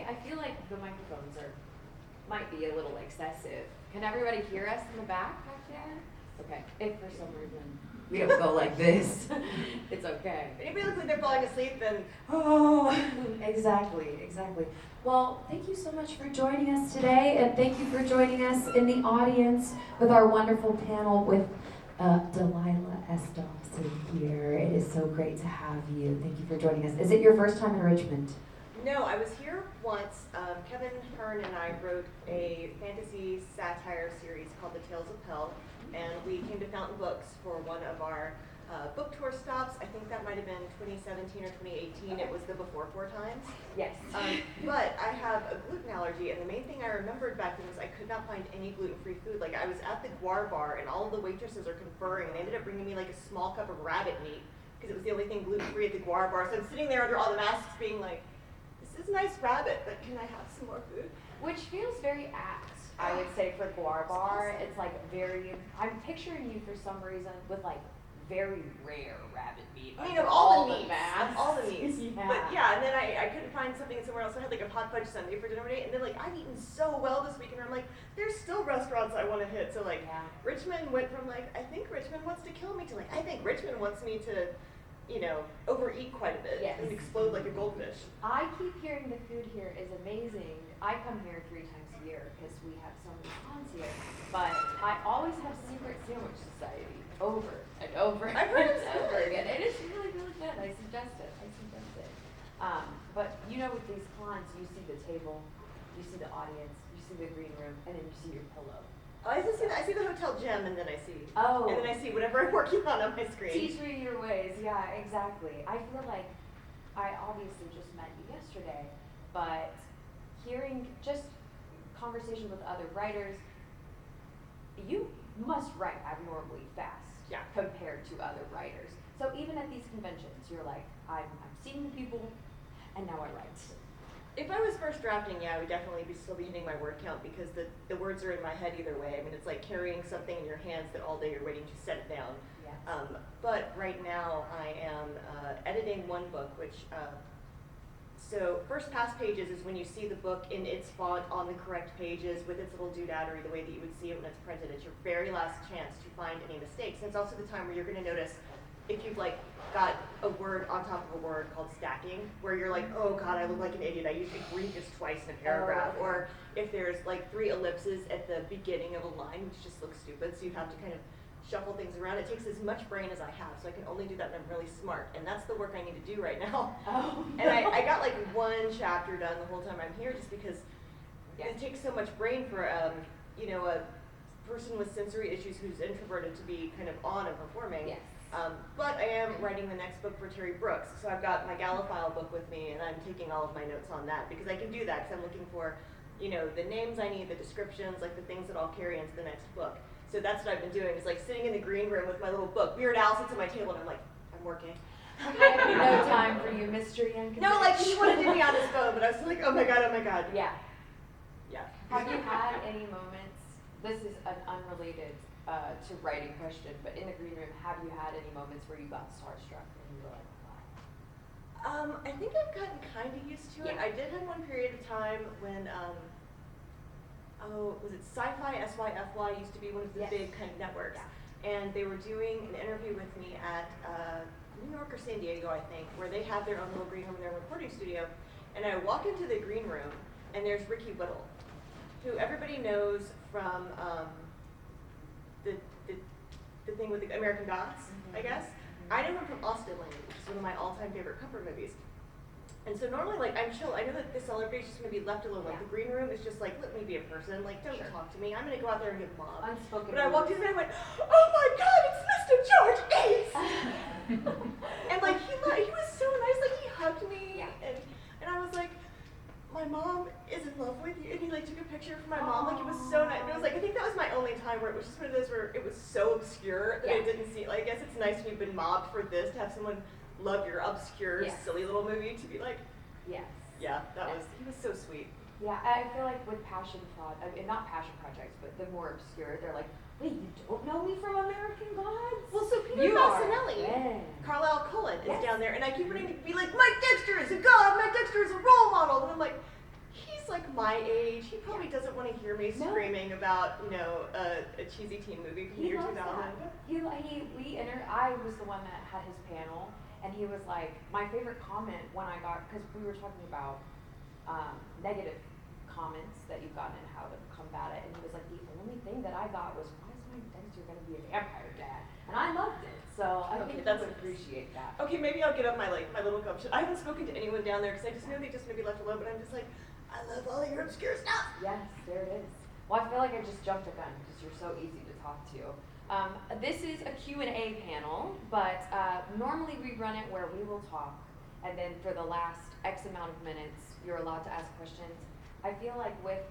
I feel like the microphones might be a little excessive. Can everybody hear us in the back there? Okay. If for some reason we don't go like this, it's okay. If anybody looks like they're falling asleep, then exactly. Well, thank you so much for joining us today, and thank you for joining us in the audience with our wonderful panel with Delilah S. Dawson here. It is so great to have you. Thank you for joining us. Is it your first time in Richmond? No, I was here once. Kevin Hearne and I wrote a fantasy satire series called the Tales of Pell, and we came to Fountain Books for one of our book tour stops. I think that might have been 2017 or 2018. It was the before 4 times. Yes. But I have a gluten allergy, and the main thing I remembered back then was I could not find any gluten-free food. Like, I was at the guar bar, and all of the waitresses are conferring, and they ended up bringing me like a small cup of rabbit meat, because it was the only thing gluten-free at the guar bar. So I'm sitting there under all the masks being like, this is nice rabbit, but can I have some more food? Which feels very apt, I would say, for guar bar. Awesome. It's like very, I'm picturing you for some reason with like very rare rabbit meat. I mean, of all the meats. masks. All the meats. Yeah. But yeah, and then I couldn't find something somewhere else. So I had like a hot fudge sundae for dinner today, and then like I've eaten so well this week, and I'm like, there's still restaurants I want to hit. So like, Yeah. Richmond went from like, I think Richmond wants to kill me to like, I think Richmond wants me to, you know, overeat quite a bit Yes. and explode like a goldfish. I keep hearing the food here is amazing. I come here 3 times a year because we have so many cons here. But I always have Secret Sandwich Society over and over I've heard and it's over good. again. It is really, really good. I suggest it. But you know, with these cons, you see the table, you see the audience, you see the green room, and then you see your pillow. Oh, I see the hotel gym, and then I see. Oh. And then I see whatever I'm working on my screen. Teach me your ways. Yeah, exactly. I feel like I obviously just met you yesterday, but hearing just conversation with other writers, you must write abnormally fast compared to other writers. So even at these conventions, you're like, I'm seeing the people, and now I write. If I was first drafting, yeah, I would definitely still be hitting my word count because the words are in my head either way. I mean, it's like carrying something in your hands that all day you're waiting to set it down. Yes. But right now I am editing one book, which, so first pass pages is when you see the book in its font on the correct pages with its little doodadery, the way that you would see it when it's printed. It's your very last chance to find any mistakes. And it's also the time where you're going to notice if you've like got a word on top of a word called stacking, where you're like, oh God, I look like an idiot. I used egregious twice in a paragraph. Oh. Or if there's like 3 ellipses at the beginning of a line, which just looks stupid, so you have to kind of shuffle things around. It takes as much brain as I have, so I can only do that when I'm really smart. And that's the work I need to do right now. Oh. And I got like 1 chapter done the whole time I'm here just because it takes so much brain for, you know, a person with sensory issues who's introverted to be kind of on and performing. Yes. But I am writing the next book for Terry Brooks, so I've got my Galafile book with me, and I'm taking all of my notes on that, because I can do that, because I'm looking for, you know, the names I need, the descriptions, like the things that I'll carry into the next book. So that's what I've been doing, is like sitting in the green room with my little book. Weird Al sits at my table, and I'm like, I'm working. I have no time for you, mystery and conviction. No, like, he wanted to be on his phone, but I was like, oh my God, oh my God. Yeah. Yeah. Have you had any moments, this is an unrelated to writing question, but in the green room, have you had any moments where you got starstruck and you were like, wow? I think I've gotten kind of used to it. Yeah. I did have one period of time when, was it Sci-Fi, SYFY used to be one of the Yes. big kind of networks. Yeah. And they were doing an interview with me at New York or San Diego, I think, where they have their own little green room in their recording studio. And I walk into the green room, and there's Ricky Whittle, who everybody knows from the thing with the American Gods, I guess. I know him from Austin Lane, which is one of my all-time favorite comfort movies. And so normally, like, I'm chill. I know that the celebration's just going to be left alone. Like, the green room is just like, let me be a person. Like, don't talk to me. I'm going to go out there and get mobbed. Unspoken. But I walked in and I went, oh my God, it's Mr. George Ace! And like, he was so nice. Like, he hugged me. And I was like, my mom is in love with you. And he like took a picture for my mom. Like, it was so nice. And it was like, I think that was my only time where it was just one of those where it was so obscure that I didn't see. Like, I guess it's nice when you've been mobbed for this to have someone love your obscure, silly little movie to be like, yeah, that was, he was so sweet. Yeah, I feel like with passion not passion projects, but the more obscure, they're like, wait, you don't know me from American Gods? Well, so Peter Passanelli, Carlisle Cullen is down there, and I keep wanting to be like, Mike Dexter is a god, Mike Dexter is a role model, and I'm like, age. He probably doesn't want to hear me No. screaming about, you know, a cheesy teen movie from the year 2000. I was the one that had his panel, and he was like, my favorite comment when I got, because we were talking about negative comments that you've gotten and how to combat it, and he was like, the only thing that I got was, why is my Dexter going to be a vampire dad? And I loved it, so I think that's he would appreciate that. Okay, maybe I'll get up my little gumption. I haven't spoken to anyone down there because I just know they just may be left alone, but I'm just like, I love all your obscure stuff. Yes, there it is. Well, I feel like I just jumped a gun because you're so easy to talk to. This is a Q&A panel, but normally we run it where we will talk, and then for the last X amount of minutes, you're allowed to ask questions. I feel like with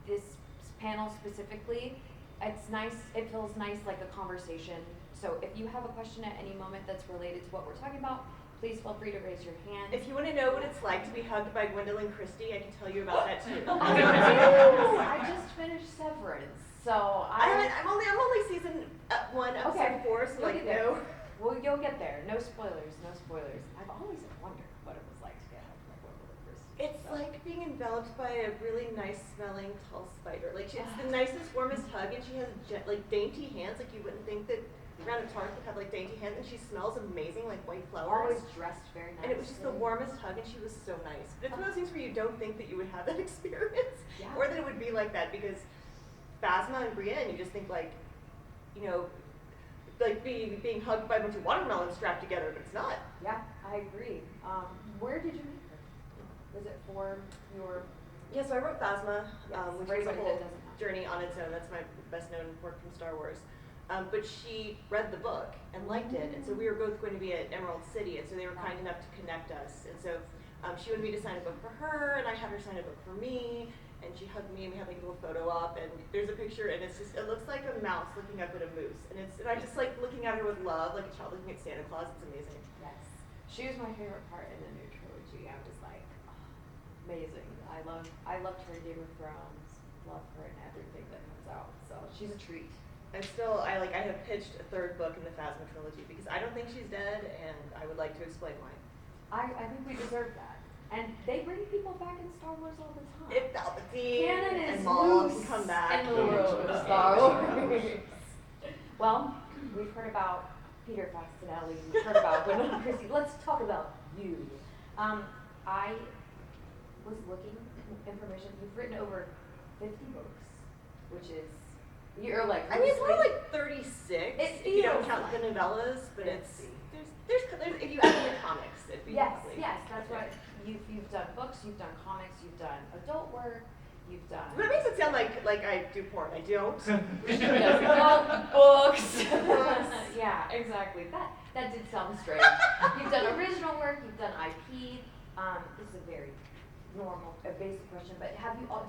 this panel specifically, it's nice, it feels nice like a conversation. So if you have a question at any moment that's related to what we're talking about, please feel free to raise your hand. If you want to know what it's like to be hugged by Gwendolyn Christie, I can tell you about that too. I just finished Severance, so I'm only season 1, episode 4, so like no. Well, you'll get there. No spoilers, no spoilers. I've always wondered what it was like to get hugged by Gwendolyn Christie. It's like being enveloped by a really nice smelling tall spider. Like it's the nicest, warmest hug, and she has like dainty hands. Like you wouldn't think that around a tart would have like dainty hands, and she smells amazing, like white flowers. Always dressed very nicely. And it was just the warmest hug, and she was so nice. But it's one of those things where you don't think that you would have that experience, or that it would be like that, because Phasma and Brienne, you just think like, you know, like being hugged by a bunch of watermelons strapped together, but it's not. Yeah, I agree. Where did you meet her? Was it for your? Yeah, so I wrote Phasma, which was a whole journey on its own. That's my best known work from Star Wars. But she read the book and liked it, and so we were both going to be at Emerald City, and so they were kind enough to connect us. And so she wanted me to sign a book for her, and I had her sign a book for me, and she hugged me, and we had like a little photo op, and there's a picture, and it looks like a mouse looking up at a moose, and I just like looking at her with love, like a child looking at Santa Claus. It's amazing. Yes, she was my favorite part in the new trilogy. I was like, oh, amazing. I loved her in Game of Thrones. Love her in everything that comes out. So she's a treat. I have pitched a third book in the Phasma trilogy because I don't think she's dead, and I would like to explain why. I think we deserve that. And they bring people back in Star Wars all the time. If Palpatine Canon is and Maul loose can come back. and loose. Star Wars. Well, we've heard about Peter Facinelli. We've heard about Gwendolyn Christie. Let's talk about you. I was looking at information. You've written over 50 books, which is you're like. I mean, it's more like 36 if you don't count like the novellas, but it's there's if you add in the comics, it'd be yes, probably. yes, that's right. You've done books, you've done comics, you've done adult work, you've done. But it makes it sound like I do porn. I don't. Adult books. Yeah, exactly. That did sound strange. You've done original work, you've done IP. This is a very normal, basic question, but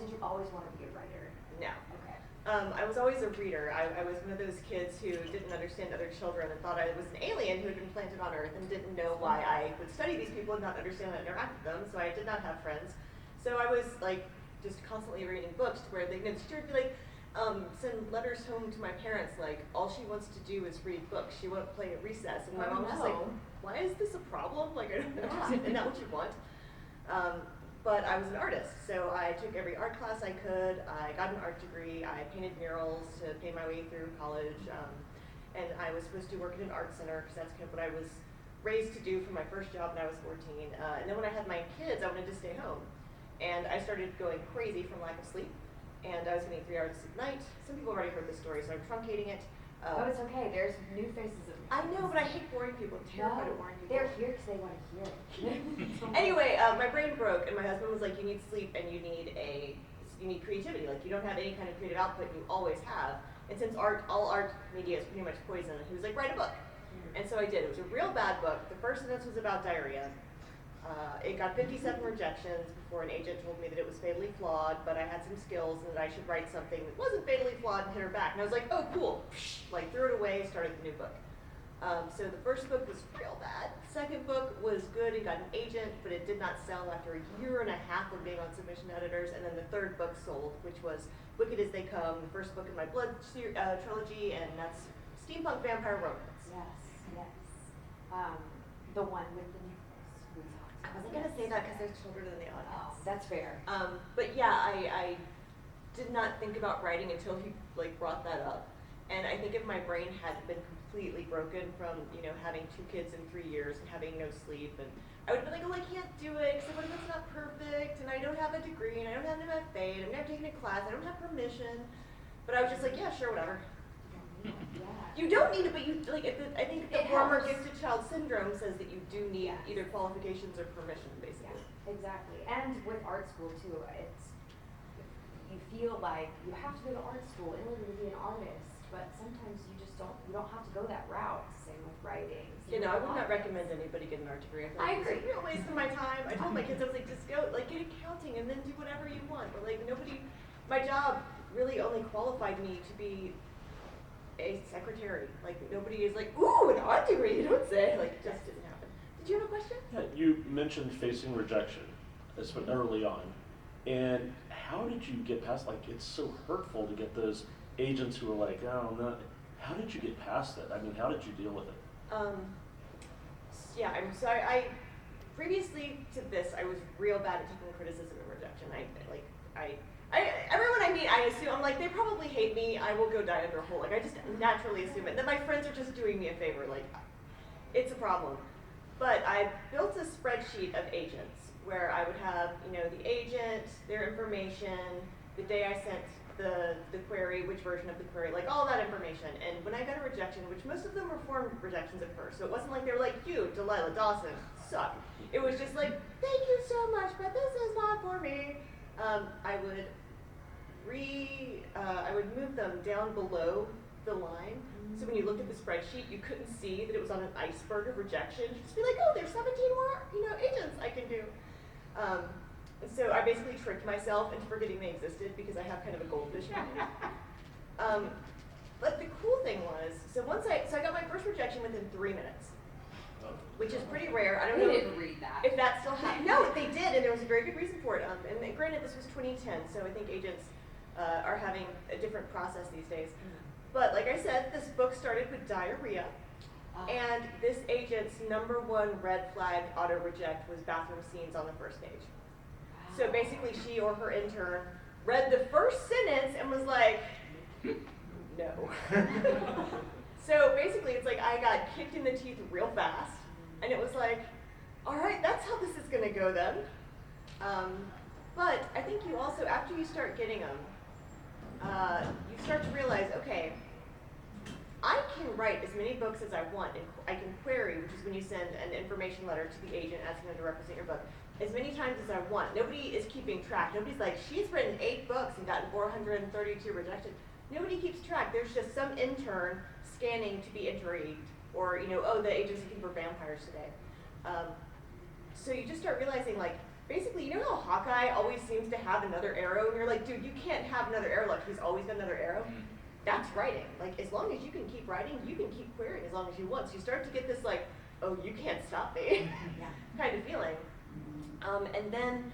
did you always want to be a writer? No. Okay. I was always a reader. I was one of those kids who didn't understand other children and thought I was an alien who had been planted on Earth and didn't know why I would study these people and not understand how to interact with them, so I did not have friends. So I was like just constantly reading books to where the teacher would be like, send letters home to my parents like, all she wants to do is read books. She won't play at recess. And my mom was just like, why is this a problem? Like, I don't understand. Isn't that what you want? But I was an artist, so I took every art class I could. I got an art degree. I painted murals to pay my way through college. And I was supposed to work at an art center because that's kind of what I was raised to do for my first job when I was 14. And then when I had my kids, I wanted to stay home. And I started going crazy from lack of sleep. And I was getting 3 hours of sleep a night. Some people already heard this story, so I'm truncating it. Oh, it's okay. There's new faces of. I know, but I hate boring people. I'm terrified of boring people. They're here because they want to hear it. Anyway, my brain broke, and my husband was like, "You need sleep, and you need creativity. Like, you don't have any kind of creative output. You always have. And since all art media is pretty much poison, he was like, write a book." And so I did. It was a real bad book. The first sentence was about diarrhea. It got 57 rejections before an agent told me that it was fatally flawed, but I had some skills and that I should write something that wasn't fatally flawed and hit her back. And I was like, oh, cool. Like, threw it away, started the new book. So the first book was real bad. The second book was good and got an agent, but it did not sell after a year and a half of being on submission editors. And then the third book sold, which was Wicked as They Come, the first book in my Blood trilogy, and that's steampunk vampire romance. Yes, yes. The one with the nipples we talked I wasn't gonna say that because there's children in the audience. Oh, that's fair. But yeah, I did not think about writing until he like brought that up. And I think if my brain had been completely broken from, you know, having 2 kids in 3 years and having no sleep, and I would have been like, oh, I can't do it because what if it's not perfect, and I don't have a degree, and I don't have an MFA, and I'm not taking a class, I don't have permission. But I was just like, yeah, sure, whatever. Yeah. You don't need it, but you like. I think the It former helps. gifted child syndrome says that you do need Yes. either qualifications or permission, basically. Yeah, exactly. And with art school too, it's, you feel like you have to go to art school in order to be an artist, but sometimes you don't have to go that route. Same with writing. You know, I would not recommend anybody get an art degree. I It's agree. a real waste of my time. I told my kids, I was like, just go, like, get accounting and then do whatever you want. But like, my job really only qualified me to be a secretary. Like, nobody is like, ooh, an art degree, you don't say. Like, it just didn't happen. Did you have a question? Yeah, you mentioned facing rejection early on. And how did you get past, like, it's so hurtful to get those agents who are like, oh, no. How did you get past that? I mean, how did you deal with it? Yeah, I'm sorry. Previously to this, I was real bad at taking criticism and rejection. Everyone I meet, I assume, I'm like, they probably hate me. I will go die under a hole. Like, I just naturally assume it. Then my friends are just doing me a favor. Like, it's a problem. But I built a spreadsheet of agents where I would have, you know, the agent, their information, the day I sent the query, which version of the query, like all that information. And when I got a rejection, which most of them were formed rejections at first, so it wasn't like they were like, you, Delilah, Dawson, suck. It was just like, thank you so much, but this is not for me. I would move them down below the line. So when you looked at the spreadsheet, you couldn't see that it was on an iceberg of rejection. You'd just be like, oh, there's 17 more, you know, agents I can do. And so I basically tricked myself into forgetting they existed because I have kind of a goldfish mind. But the cool thing was, so I got my first rejection within 3 minutes, which is pretty rare. I don't know didn't read that. if that still happens. No, they did, and there was a very good reason for it. And granted, this was 2010, so I think agents are having a different process these days. But like I said, this book started with diarrhea. And this agent's #1 red flag auto reject was bathroom scenes on the first page. So basically she or her intern read the first sentence and was like, no. So basically it's like I got kicked in the teeth real fast, and it was like, all right, that's how this is gonna go then. But I think you also, after you start getting them, you start to realize, okay, I can write as many books as I want, and I can query, which is when you send an information letter to the agent asking them to represent your book, as many times as I want. Nobody is keeping track. Nobody's like, she's written 8 books and gotten 432 rejected. Nobody keeps track. There's just some intern scanning to be intrigued, or, you know, oh, the agent's looking for vampires today. So you just start realizing, like, basically, you know how Hawkeye always seems to have another arrow, and you're like, dude, you can't have another arrow, like he's always got another arrow. That's writing. Like, as long as you can keep writing, you can keep querying as long as you want. So you start to get this, like, oh, you can't stop me kind of feeling. And then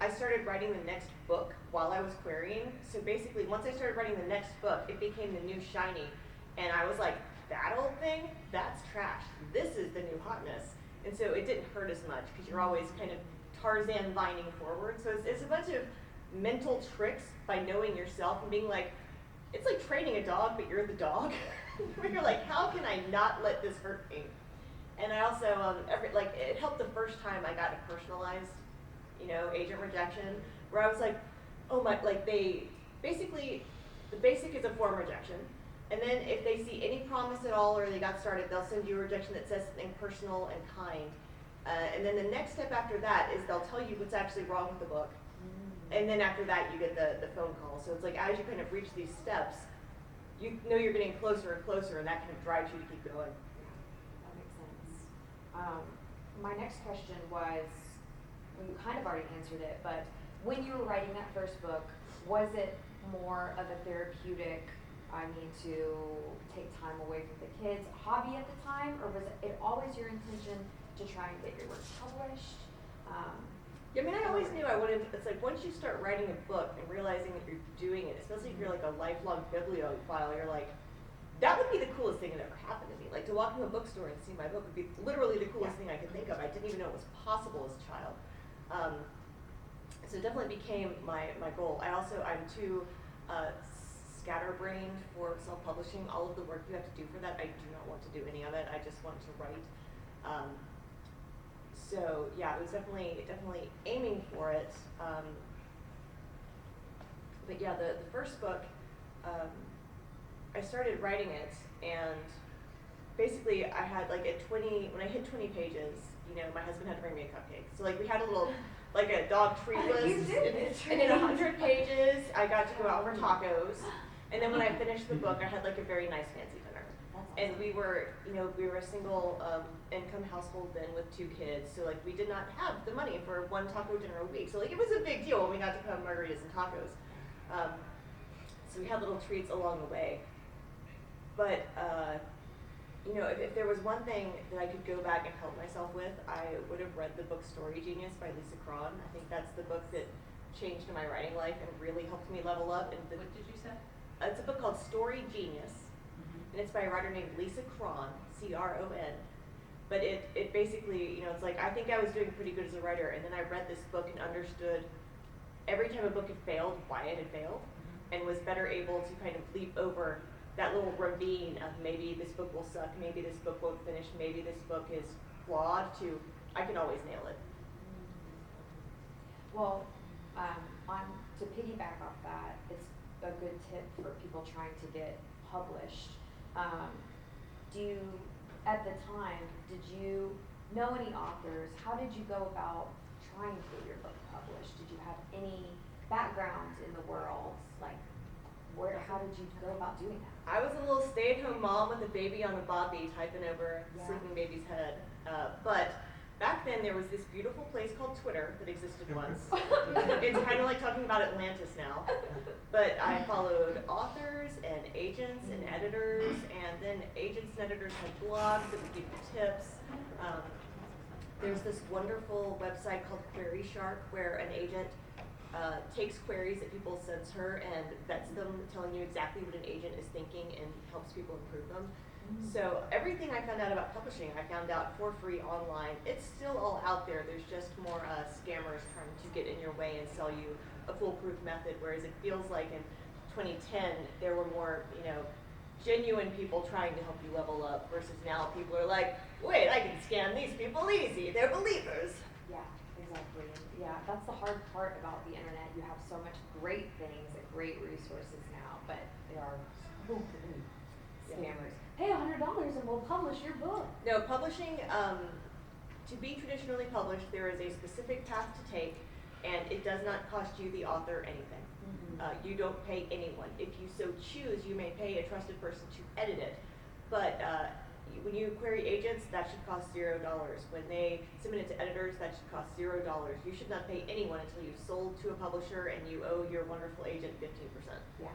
I started writing the next book while I was querying. So basically, once I started writing the next book, it became the new shiny. And I was like, that old thing, that's trash. This is the new hotness. And so it didn't hurt as much because you're always kind of Tarzan vining forward. So it's a bunch of mental tricks by knowing yourself and being like, it's like training a dog, but you're the dog. Where you're like, how can I not let this hurt me? And I also, it helped the first time I got a personalized, you know, agent rejection, where I was like, oh my, like the basic is a form rejection. And then if they see any promise at all or they got started, they'll send you a rejection that says something personal and kind. And then the next step after that is they'll tell you what's actually wrong with the book. And then after that, you get the phone call. So it's like, as you kind of reach these steps, you know you're getting closer and closer, and that kind of drives you to keep going. That makes sense. My next question was, well, you kind of already answered it, but when you were writing that first book, was it more of a therapeutic, I need to take time away from the kids hobby at the time, or was it always your intention to try and get your work published? I mean, I always knew I wanted, it's like once you start writing a book and realizing that you're doing it, especially if you're like a lifelong bibliophile, you're like, that would be the coolest thing that ever happened to me. Like to walk into a bookstore and see my book would be literally the coolest thing I could think of. I didn't even know it was possible as a child. So it definitely became my goal. I'm too scatterbrained for self-publishing. All of the work you have to do for that, I do not want to do any of it. I just want to write. So yeah, it was definitely aiming for it. But yeah, the first book, I started writing it, and basically I had like when I hit 20 pages, my husband had to bring me a cupcake. So like we had a little, like a dog treat list, and in 100 pages, I got to go out for tacos. And then when I finished the book, I had like a very nice fancy dinner. And we were a single income household then with 2 kids, so like we did not have the money for one taco dinner a week. So like it was a big deal when we got to have margaritas and tacos. So we had little treats along the way. But if there was one thing that I could go back and help myself with, I would have read the book Story Genius by Lisa Cron. I think that's the book that changed my writing life and really helped me level up. And what did you say? It's a book called Story Genius, and it's by a writer named Lisa Cron, C-R-O-N. But it basically, it's like I think I was doing pretty good as a writer, and then I read this book and understood every time a book had failed, why it had failed, and was better able to kind of leap over that little ravine of maybe this book will suck, maybe this book won't finish, maybe this book is flawed, to I can always nail it. Well, to piggyback off that, it's a good tip for people trying to get published. At the time, did you know any authors? How did you go about trying to get your book published? Did you have any background in the world? Like, how did you go about doing that? I was a little stay-at-home mom with a baby on a bobby typing over a sleeping baby's head. But back then there was this beautiful place called Twitter that existed once. It's kind of like talking about Atlantis now. But I followed authors and agents and editors, and then agents and editors had blogs that would give you tips. There's this wonderful website called Query Shark where an agent takes queries that people send her and vets them, telling you exactly what an agent is thinking and helps people improve them. So everything I found out about publishing, I found out for free online. It's still all out there. There's just more scammers trying to get in your way and sell you a foolproof method, whereas it feels like in 2010 there were more, genuine people trying to help you level up, versus now people are like, wait, I can scam these people easy. They're believers. Yeah, exactly. Yeah, that's the hard part about the internet. You have so much great things and great resources now, but there are so many scammers. Pay $100 and we'll publish your book. No, publishing, to be traditionally published, there is a specific path to take, and it does not cost you, the author, anything. You don't pay anyone. If you so choose, you may pay a trusted person to edit it, but when you query agents, that should cost $0. When they submit it to editors, that should cost $0. You should not pay anyone until you've sold to a publisher and you owe your wonderful agent 15%. Yeah.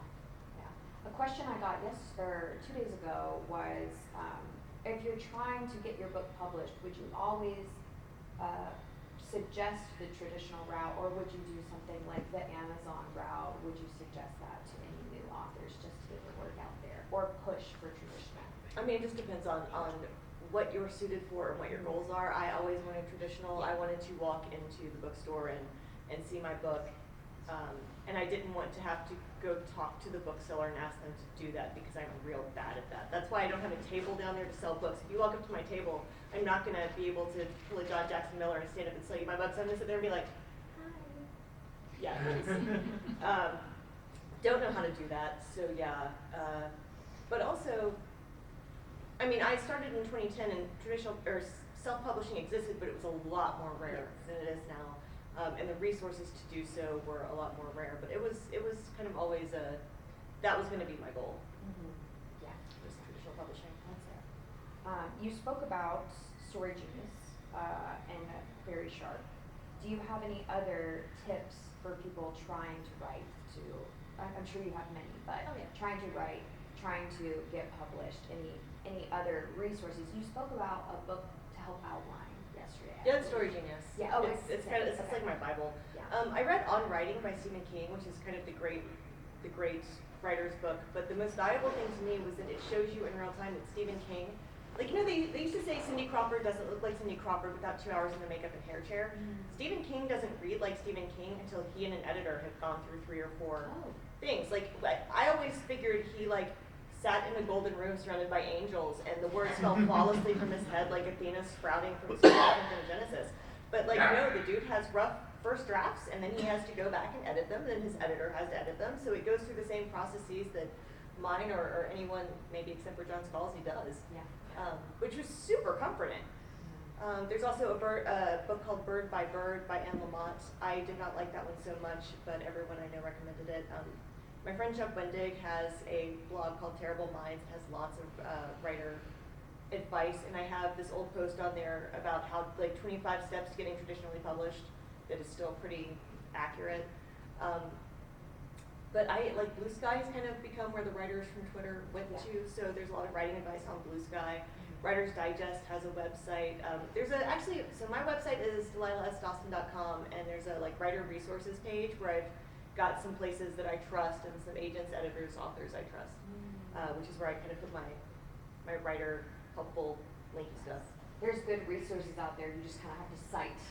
A question I got 2 days ago was, if you're trying to get your book published, would you always suggest the traditional route, or would you do something like the Amazon route? Would you suggest that to any new authors just to get the word out there, or push for traditional? I mean, it just depends on what you're suited for and what your goals are. I always wanted traditional. I wanted to walk into the bookstore and see my book. And I didn't want to have to go talk to the bookseller and ask them to do that, because I'm real bad at that. That's why I don't have a table down there to sell books. If you walk up to my table, I'm not going to be able to pull a John Jackson Miller and stand up and sell you my books. I'm going to sit there and be like, hi. Yeah, don't know how to do that. So yeah, but also, I mean, I started in 2010 and traditional or self-publishing existed, but it was a lot more rare than it is now. And the resources to do so were a lot more rare, but it was kind of always that was going to be my goal. Yeah, was traditional publishing. that's it. You spoke about Story Genius and Query Shark. Do you have any other tips for people trying to write? I'm sure you have many, but trying to write, trying to get published. Any other resources? You spoke about a book to help outline yesterday. Yeah, the Story Genius. Yeah, it's kind of it's like my Bible. Yeah. I read On Writing by Stephen King, which is kind of the the great writer's book, but the most valuable thing to me was that it shows you in real time that Stephen King, like, you know, they used to say Cindy Crawford doesn't look like Cindy Crawford without 2 hours in a makeup and hair chair. Stephen King doesn't read like Stephen King until he and an editor have gone through 3 or 4 things. Like, I always figured he, like, sat in a golden room surrounded by angels, and the words fell flawlessly from his head like Athena sprouting from Genesis. But, like, no, the dude has rough first drafts, and then he has to go back and edit them, then his editor has to edit them, so it goes through the same processes that mine or anyone, maybe except for John Scalzi, does, which was super comforting. There's also a book called Bird by Anne Lamott. I did not like that one so much, but everyone I know recommended it. My friend Chuck Wendig has a blog called Terrible Minds. It has lots of writer advice, and I have this old post on there about how, like, 25 steps to getting traditionally published that is still pretty accurate. But like Blue Sky has kind of become where the writers from Twitter went to, so there's a lot of writing advice on Blue Sky. Writer's Digest has a website. So my website is DelilahS.Dawson.com, and there's a, like, writer resources page where I've got some places that I trust and some agents, editors, authors I trust, which is where I kind of put my writer helpful linky stuff. There's good resources out there. You just kind of have to cite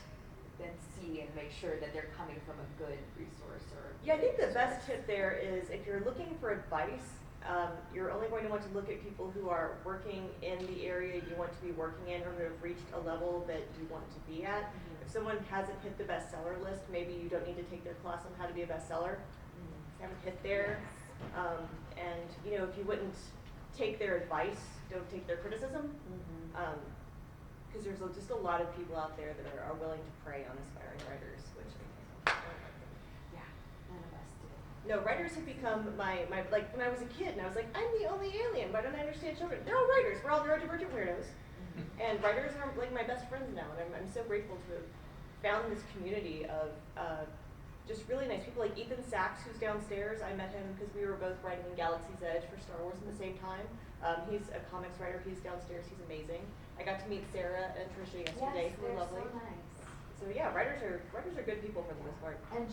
and see and make sure that they're coming from a good resource. I think the best tip there is if you're looking for advice, you're only going to want to look at people who are working in the area you want to be working in or who have reached a level that you want to be at. If someone hasn't hit the bestseller list, maybe you don't need to take their class on how to be a bestseller. Haven't hit there. And, you know, if you wouldn't take their advice, don't take their criticism. Because there's just a lot of people out there that are willing to prey on aspiring writers, which none of us do. no, writers have become my like, when I was a kid and I was like, I'm the only alien, why don't I understand children? They're all writers, we're all neurodivergent weirdos. And writers are, like, my best friends now, and I'm so grateful to have found this community of just really nice people, like Ethan Sachs, who's downstairs. I met him because we were both writing in Galaxy's Edge for Star Wars at the same time. He's a comics writer, he's downstairs, he's amazing. I got to meet Sarah and Trisha yesterday, who were lovely. So nice. So yeah, writers are good people for the most part. And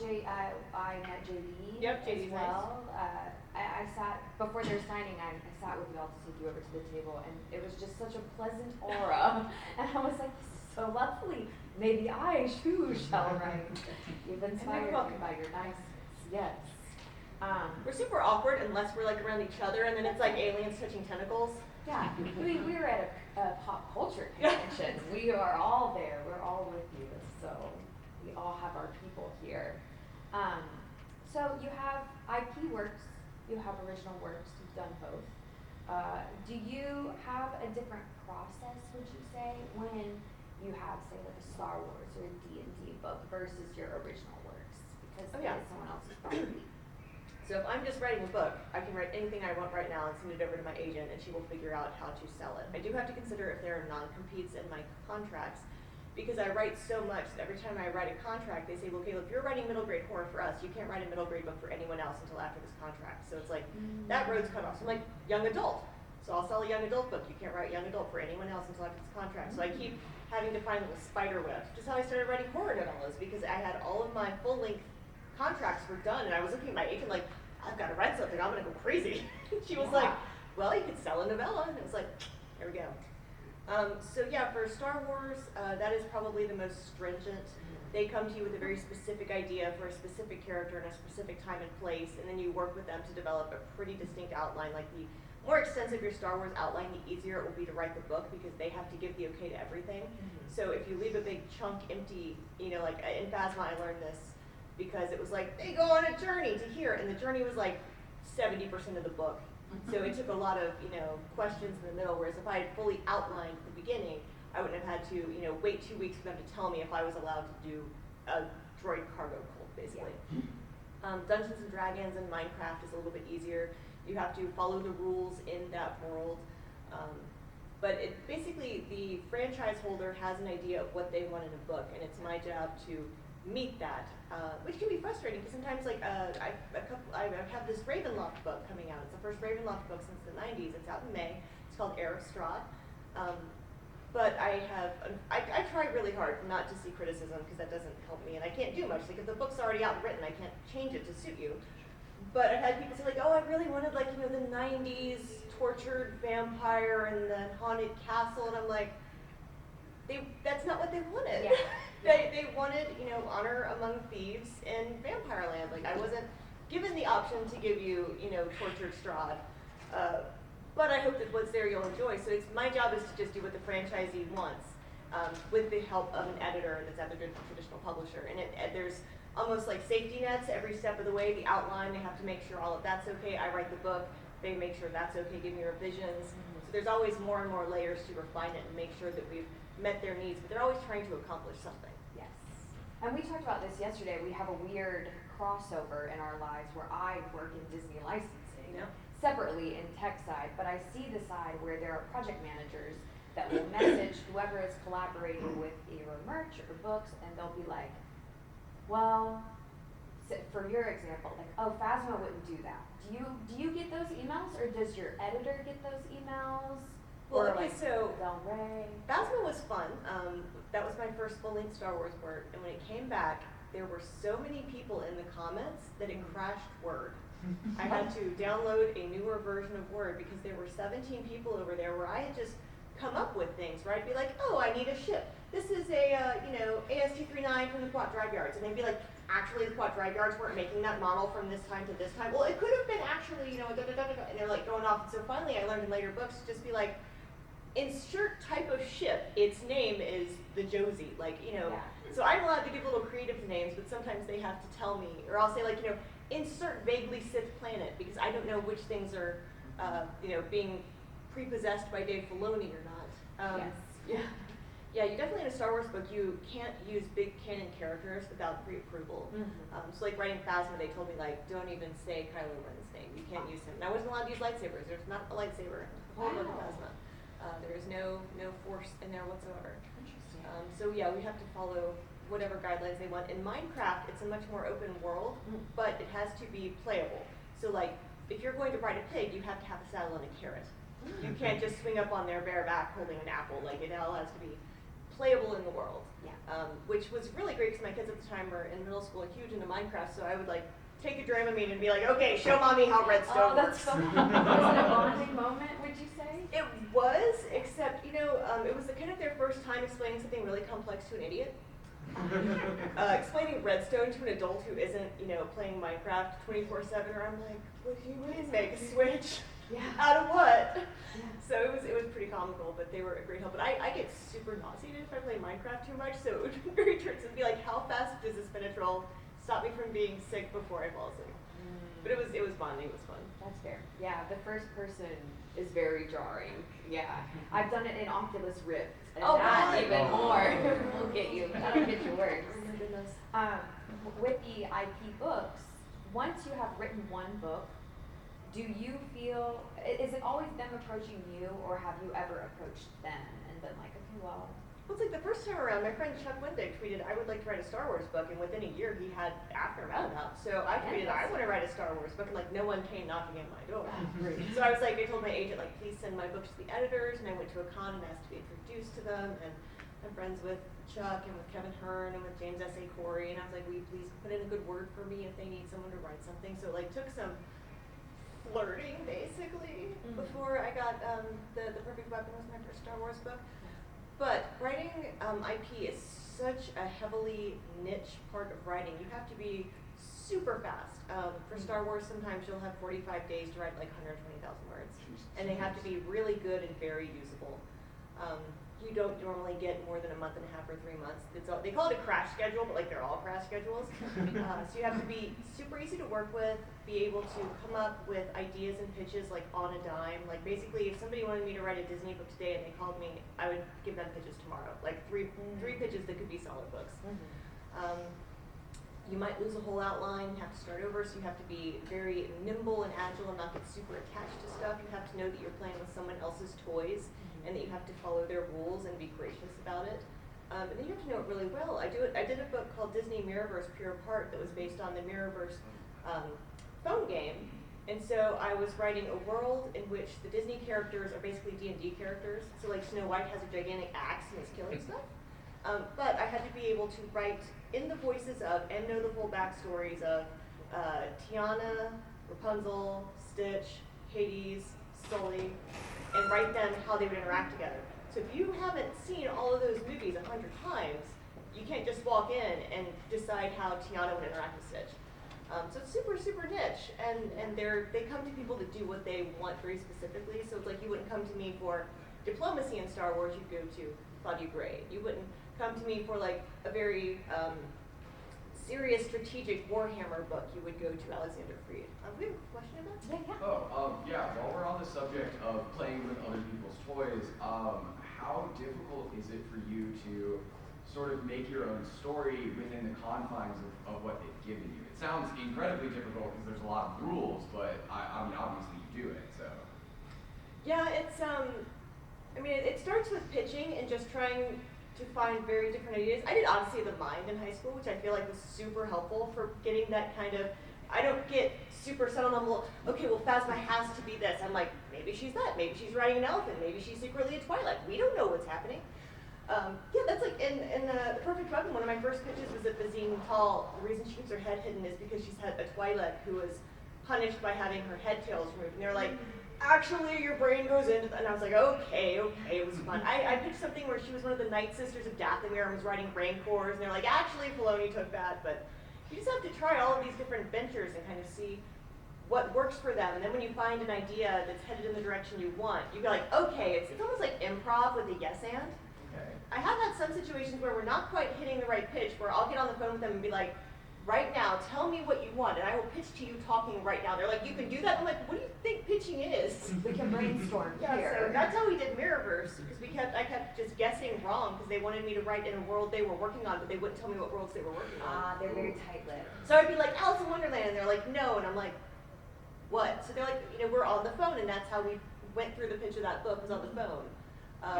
I met JD. Yep, JD's as well. I sat before their signing. I sat with you all to take you over to the table, and it was just such a pleasant aura. And I was like, this is so lovely. Maybe I too shall write. You've inspired me by your niceness. Yes. We're super awkward unless we're, like, around each other, and then it's like aliens touching tentacles. Yeah, we were at a pop culture convention. We are all there. We're all with you. So we all have our people here. So you have IP works. You have original works. You've done both. Do you have a different process, would you say, when you have, say, like a Star Wars or a D&D book versus your original works? Because it is someone else's property. So if I'm just writing a book, I can write anything I want right now and send it over to my agent, and she will figure out how to sell it. I do have to consider if there are non-competes in my contracts, because I write so much that every time I write a contract, they say, well, okay, look, if you're writing middle grade horror for us, you can't write a middle grade book for anyone else until after this contract. So it's like, that road's cut off. So I'm like, young adult. So I'll sell a young adult book. You can't write young adult for anyone else until after this contract. So I keep having to find little spider webs, which is how I started writing horror novellas, because I had all of my full-length contracts were done, and I was looking at my agent like, I've got to write something, I'm going to go crazy. She was like, well, you could sell a novella. And it was like, there we go. So yeah, for Star Wars, that is probably the most stringent. They come to you with a very specific idea for a specific character in a specific time and place, and then you work with them to develop a pretty distinct outline. Like, the more extensive your Star Wars outline, the easier it will be to write the book, because they have to give the okay to everything. So if you leave a big chunk empty, you know, like in Phasma I learned this, because it was like, they go on a journey to here, and the journey was like 70% of the book. So it took a lot of, you know, questions in the middle, whereas if I had fully outlined at the beginning, I wouldn't have had to, you know, wait 2 weeks for them to tell me if I was allowed to do a droid cargo cult, basically. Dungeons and Dragons and Minecraft is a little bit easier. You have to follow the rules in that world. But it basically, the franchise holder has an idea of what they want in a book, and it's my job to meet that, which can be frustrating, because sometimes, like, I have this Ravenloft book coming out. It's the first Ravenloft book since the 90s. It's out in May. It's called Heir of Strahd. But I try really hard not to see criticism, because that doesn't help me, and I can't do much. Like, if the book's already out and written, I can't change it to suit you. But I've had people say like, oh, I really wanted like, you know, the 90s tortured vampire and the haunted castle, and I'm like, that's not what they wanted. Yeah. They wanted, you know, honor among thieves in vampire land. Like, I wasn't given the option to give you, you know, tortured Strahd. But I hope that what's there you'll enjoy. So my job is to just do what the franchisee wants, with the help of an editor that's at a traditional publisher. And there's almost like safety nets every step of the way. The outline, they have to make sure all of that's okay. I write the book, they make sure that's okay, give me revisions. So there's always more and more layers to refine it and make sure that we've met their needs, but they're always trying to accomplish something. Yes. And we talked about this yesterday. We have a weird crossover in our lives where I work in Disney licensing, Yeah. separately in tech side, but I see the side where there are project managers that will message whoever is collaborating with either merch or books, and they'll be like, well, for your example, like, oh, Phasma wouldn't do that. Do you get those emails, or does your editor get those emails? Well, or okay, like so Del Rey? Phasma was fun. That was my first full-length Star Wars work, and when it came back, there were so many people in the comments that it crashed Word. I had to download a newer version of Word because there were 17 people over there where I had just come up with things, where I'd be like, oh, I need a ship. This is a, AST39 from the Quat Drive Yards. And they'd be like, actually, the Quat Drive Yards weren't making that model from this time to this time. Well, it could have been actually, and they're like going off. And so finally, I learned in later books to just be like, insert type of ship, its name is the Josie, like, you know. Yeah. So I'm allowed to give little creative names, but sometimes they have to tell me, or I'll say like, you know, insert vaguely Sith planet, because I don't know which things are, being prepossessed by Dave Filoni or not. Yes. Yeah. Yeah, you definitely in a Star Wars book, you can't use big canon characters without pre-approval. Mm-hmm. So like writing Phasma, they told me like, don't even say Kylo Ren's name. You can't use him. And I wasn't allowed to use lightsabers. There's not a lightsaber in the whole book of Phasma. There is no force in there whatsoever. Interesting. So yeah, we have to follow whatever guidelines they want. In Minecraft, it's a much more open world, but it has to be playable. So like, if you're going to ride a pig, you have to have a saddle and a carrot. You can't just swing up on their bare back holding an apple. Like, it all has to be playable in the world. Yeah. Which was really great because my kids at the time were in middle school, huge into Minecraft, so I would like take a Dramamine and be like, okay, show mommy how redstone works. Was it a bonding moment, would you say? It was, except, it was kind of their first time explaining something really complex to an idiot. Explaining redstone to an adult who isn't, playing Minecraft 24/7, or I'm like, what do you mean make a switch? Yeah. Out of what? Yeah. So it was pretty comical, but they were a great help. But I get super nauseated if I play Minecraft too much, so it would be very tricky to be like, how fast does this spinach roll stop me from being sick before I fall asleep? But it was bonding, it was fun. That's fair. Yeah, the first person is very jarring. Yeah. I've done it in Oculus Rift, and that God. even more will get you. That'll get you worse. Oh my goodness. With the IP books, once you have written one book, do you feel, is it always them approaching you, or have you ever approached them and been like, okay, well. Well, it's like the first time around, my friend Chuck Wendig tweeted, I would like to write a Star Wars book, and within a year he had Aftermath out. So I tweeted, I want to write a Star Wars book, and like no one came knocking at my door. So I was like, I told my agent, like, please send my books to the editors, and I went to a con and asked to be introduced to them, and I'm friends with Chuck and with Kevin Hearne and with James S.A. Corey, and I was like, will you please put in a good word for me if they need someone to write something? So it took some flirting basically before I got the Perfect Weapon was my first Star Wars book. But writing IP is such a heavily niche part of writing. You have to be super fast. For Star Wars, sometimes you'll have 45 days to write like 120,000 words, and they have to be really good and very usable. You don't normally get more than a month and a half or 3 months. They call it a crash schedule, but like they're all crash schedules. So you have to be super easy to work with, be able to come up with ideas and pitches like on a dime. Like basically, if somebody wanted me to write a Disney book today and they called me, I would give them pitches tomorrow. Like three pitches that could be solid books. You might lose a whole outline, have to start over, so you have to be very nimble and agile and not get super attached to stuff. You have to know that you're playing with someone else's toys and that you have to follow their rules and be gracious about it. And then you have to know it really well. I did a book called Disney Mirrorverse Pure Apart that was based on the Mirrorverse phone game. And so I was writing a world in which the Disney characters are basically D&D characters. So like Snow White has a gigantic axe and is killing stuff. But I had to be able to write in the voices of and know the full backstories of Tiana, Rapunzel, Stitch, Hades, Sully, and write them how they would interact together. So if you haven't seen all of those movies 100 times, you can't just walk in and decide how Tiana would interact with Stitch. So it's super, super niche, and they come to people to do what they want very specifically. So it's like you wouldn't come to me for diplomacy in Star Wars, you'd go to Claudia Gray. You wouldn't come to me for like a very serious strategic Warhammer book, you would go to Alexander Freed. We have a question about that? Yeah. While we're on the subject of playing with other people's toys, how difficult is it for you to sort of make your own story within the confines of what they've given you? It sounds incredibly difficult because there's a lot of rules, but I mean, obviously you do it, so. Yeah, it's, it starts with pitching and just trying to find very different ideas. I did Odyssey of the Mind in high school, which I feel like was super helpful for getting that kind of, I don't get super settled on, well, okay, well, Phasma has to be this. I'm like, maybe she's that, maybe she's riding an elephant, maybe she's secretly a Twilight. We don't know what's happening. That's like, in The Perfect Weapon, one of my first pitches was that Bazine Tall, the reason she keeps her head hidden is because she's had a Twilight who was punished by having her head tails removed. And they're like, actually, your brain goes into, and I was like, okay, it was fun. I pitched something where she was one of the Night Sisters of Dathomir and was riding Rancors, and they're like, actually, Filoni took that, but you just have to try all of these different ventures and kind of see what works for them. And then when you find an idea that's headed in the direction you want, you go like, okay, it's almost like improv with a yes and. Okay. I have had some situations where we're not quite hitting the right pitch, where I'll get on the phone with them and be like, right now, tell me what you want, and I will pitch to you talking right now. They're like, you can do that? I'm like, what do you think pitching is? We can brainstorm Yeah, here. so that's how we did Mirrorverse, because I kept just guessing wrong, because they wanted me to write in a world they were working on, but they wouldn't tell me what worlds they were working on. They're very tight-lipped. So I'd be like, Alice in Wonderland, and they're like, no, and I'm like, what? So they're like, we're on the phone, and that's how we went through the pitch of that book, was on the phone. But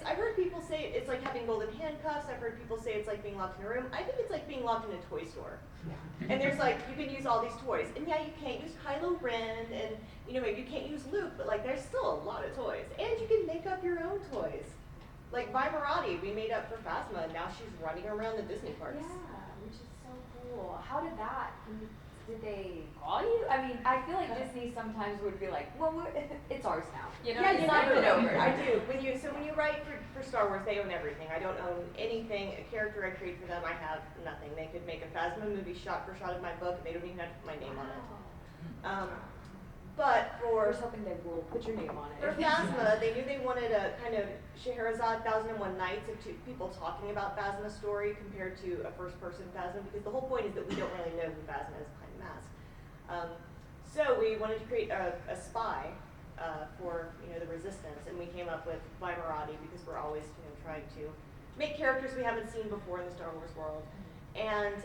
I've heard people say it's like having golden handcuffs. I've heard people say it's like being locked in a room. I think it's like being locked in a toy store. Yeah. And there's like, you can use all these toys. And yeah, you can't use Kylo Ren, and maybe you can't use Luke, but like there's still a lot of toys. And you can make up your own toys. Like Vimerati, we made up for Phasma, and now she's running around the Disney parks. Yeah, which is so cool. How did that, did they call you? I mean, I feel like Disney sometimes would be like, well, it's ours now. Yeah, you signed it over. I do. When you write for Star Wars, they own everything. I don't own anything. A character I create for them, I have nothing. They could make a Phasma movie shot for shot of my book, and they don't even have to put my name on it. But I was hoping they will put your name on it. For Phasma, they knew they wanted a kind of Scheherazade 1001 Nights of two people talking about Phasma's story compared to a first-person Phasma, because the whole point is that we don't really know who Phasma is behind the mask. So we wanted to create a spy for the Resistance, and we came up with Vimerati because we're always trying to make characters we haven't seen before in the Star Wars world. And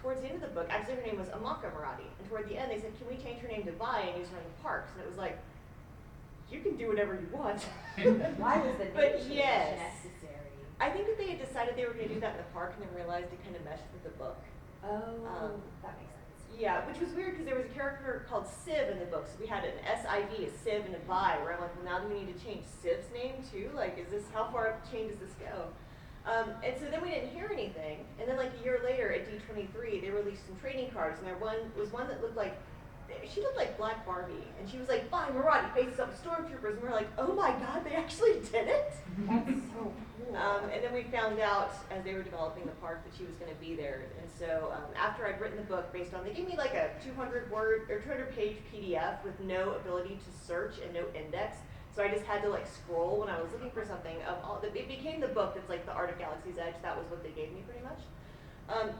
towards the end of the book, actually her name was Amaka Marati, and toward the end they said, can we change her name to Vi and use her in the parks? And it was like, you can do whatever you want. Why was the name change necessary? I think that they had decided they were going to do that in the park, and then realized it kind of meshed with the book. Oh, that makes sense. Yeah, which was weird because there was a character called Civ in the book, so we had an S-I-V, a Civ, and a Vi, where I'm like, well, now do we need to change Civ's name too? Like, how far up the chain does this go? And so then we didn't hear anything, and then like a year later at D23, they released some trading cards, and there was one that looked like, she looked like Black Barbie, and she was like, Vi Marati faces up stormtroopers, and we're like, oh my god, they actually did it? That's so cool. And then we found out as they were developing the park that she was going to be there, and so after I'd written the book based on, they gave me like a 200-page PDF with no ability to search and no index. So I just had to like scroll when I was looking for something. It became the book that's like The Art of Galaxy's Edge. That was what they gave me pretty much.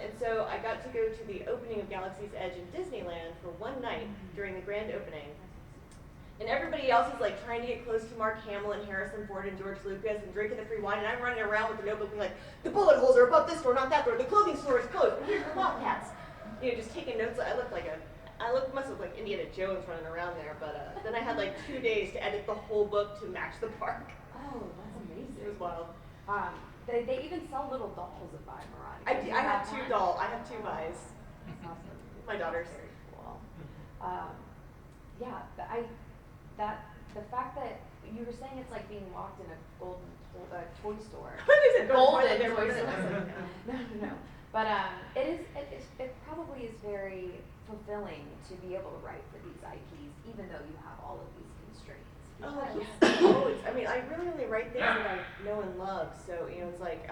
And so I got to go to the opening of Galaxy's Edge in Disneyland for one night during the grand opening. And everybody else is like trying to get close to Mark Hamill and Harrison Ford and George Lucas and drinking the free wine. And I'm running around with the notebook being like, the bullet holes are above this door, not that door. The clothing store is closed. And here's the Bobcats. Just taking notes. I must look like Indiana Jones running around there, but then I had like 2 days to edit the whole book to match the park. Oh, that's amazing. It was wild. They even sell little dolls of Vi Marati. I have two V's. That's awesome. My daughters. Very cool. The fact that you were saying it's like being locked in a golden toy store. They said Golden toy toy store. store. No. But it's probably is very fulfilling to be able to write for these IPs, even though you have all of these constraints. Oh, because- yeah. Always. I mean, I really only write things that I know and love. So, you know, it's like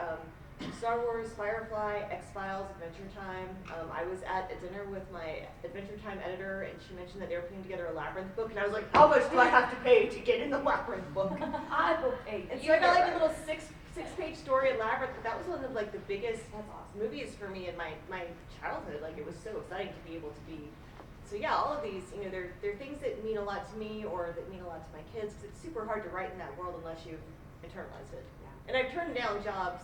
Star Wars, Firefly, X-Files, Adventure Time. I was at a dinner with my Adventure Time editor, and she mentioned that they were putting together a Labyrinth book, and I was like, how much do I have to pay to get in the Labyrinth book? I will pay. And so I got like a little six-page story in Labyrinth, but that was one of like the biggest That's awesome. movies for me in my childhood. Like, it was so exciting to be able to be. So yeah, all of these, you know, they're things that mean a lot to me or that mean a lot to my kids, because it's super hard to write in that world unless you've internalized it. Yeah. And I've turned down jobs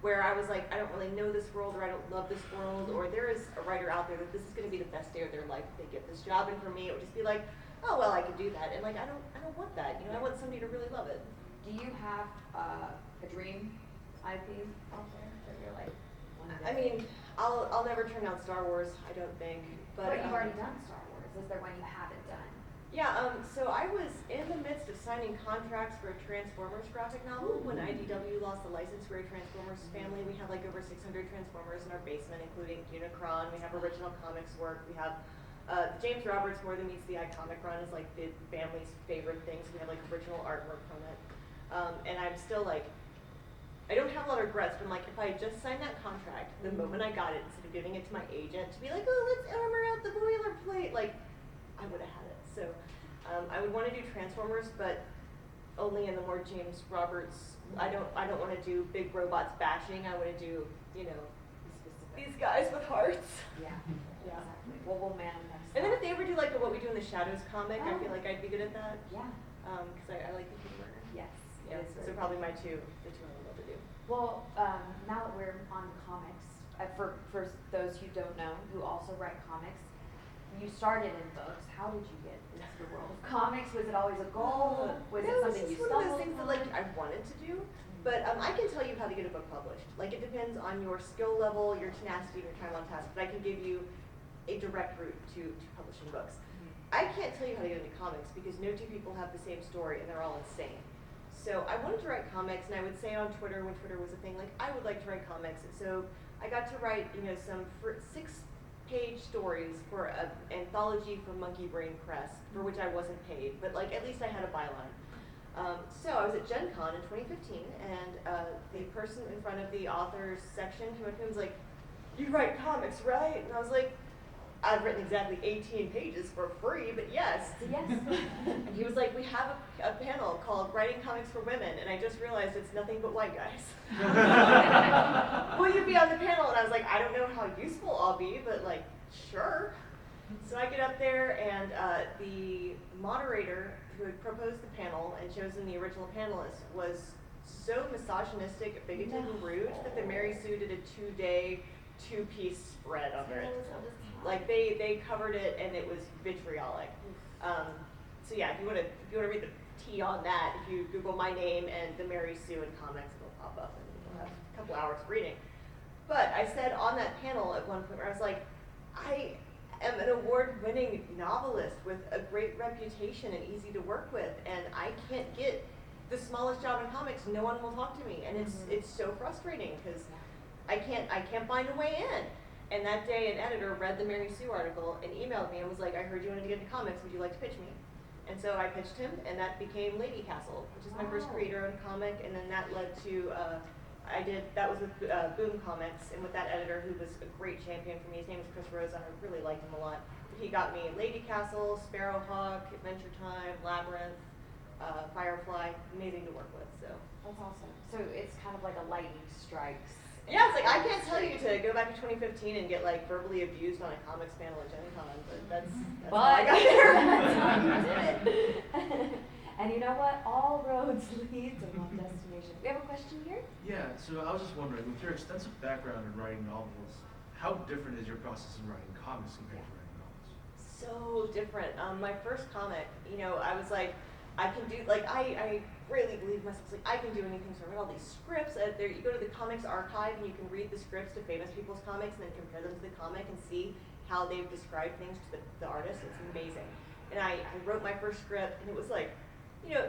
where I was like, I don't really know this world, or I don't love this world, or there is a writer out there that this is going to be the best day of their life if they get this job. And for me, it would just be like, oh well, I could do that. And like, I don't want that. You know, I want somebody to really love it. Do you have a dream IP out there that you're like? one I day? mean, I'll never turn down Star Wars, I don't think. But you've already done Star Wars. Is there one you haven't done? Yeah, so I was in the midst of signing contracts for a Transformers graphic novel when IDW lost the license for a Transformers family. We have like over 600 Transformers in our basement, including Unicron. We have original comics work. We have James Roberts' More Than Meets the Eye comic run is like the family's favorite thing. So we have like original artwork from it. And I'm still like, I don't have a lot of regrets, but I'm like, if I had just signed that contract the moment I got it, instead of giving it to my agent to be like, oh, let's armor out the boilerplate, like, I would have had it. So I would want to do Transformers, but only in the more James Roberts. I don't want to do big robots bashing. I want to do, you know, these guys with hearts. Yeah. Yeah. Exactly. Well, we'll manifest. And then that. if they ever do like the What We Do in the Shadows comic, I feel like I'd be good at that. Yeah. Because I like the humor. Yes. Yeah, it is so very probably good. the two I would love to do. Well, now that we're on comics, for those who don't know, who also write comics, you started in books. How did you get into the world of comics? Was it always a goal? Was it No, something it's you just one of stumbled those things that like upon? I wanted to do, but I can tell you how to get a book published. Like, it depends on your skill level, your tenacity, your time on task. But I can give you a direct route to publishing books. I can't tell you how to get into comics because no two people have the same story and they're all insane. So I wanted to write comics, and I would say on Twitter, when Twitter was a thing, like, I would like to write comics. And so I got to write, you know, some 6-page stories for an anthology for Monkey Brain Press, for which I wasn't paid, but like, at least I had a byline. So I was at Gen Con in 2015, and the person in front of the authors section came up to me and was like, you write comics, right? And I was like, I've written exactly 18 pages for free, but yes. Yes. And he was like, we have a panel called Writing Comics for Women, and I just realized it's nothing but white guys. Will you be on the panel? And I was like, I don't know how useful I'll be, but like, sure. So I get up there, and the moderator who had proposed the panel and chosen the original panelist was so misogynistic, bigoted, and rude that the Mary Sue did a 2-day, 2-piece spread under it. Like, they covered it, and it was vitriolic. So yeah, if you want to read the tea on that, if you Google my name and the Mary Sue in comics, it'll pop up, and you'll have a couple hours of reading. But I said on that panel at one point where I was like, I am an award-winning novelist with a great reputation and easy to work with, and I can't get the smallest job in comics. No one will talk to me, and it's so frustrating because I can't find a way in. And that day, an editor read the Mary Sue article and emailed me and was like, I heard you wanted to get into comics. Would you like to pitch me? And so I pitched him, and that became Ladycastle, which is my first creator-owned comic. And then that led to that was with Boom Comics, and with that editor who was a great champion for me. His name is Chris Rosa. I really liked him a lot. He got me Ladycastle, Sparrowhawk, Adventure Time, Labyrinth, Firefly. Amazing to work with. So That's awesome. So it's kind of like a lightning strikes. yeah, it's like I can't tell you to go back to 2015 and get like verbally abused on a comics panel at Gen Con, but that's how I got there. That's how you did it. And you know what? All roads lead to one destination. We have a question here? Yeah, so I was just wondering, with your extensive background in writing novels, how different is your process in writing comics compared to writing novels? So different. My first comic, you know, I was like, I can do, like, I really believe myself, like, I can do anything. So I read all these scripts. There, you go to the comics archive and you can read the scripts to famous people's comics and then compare them to the comic and see how they've described things to the artist. It's amazing. And I wrote my first script, and it was like, you know,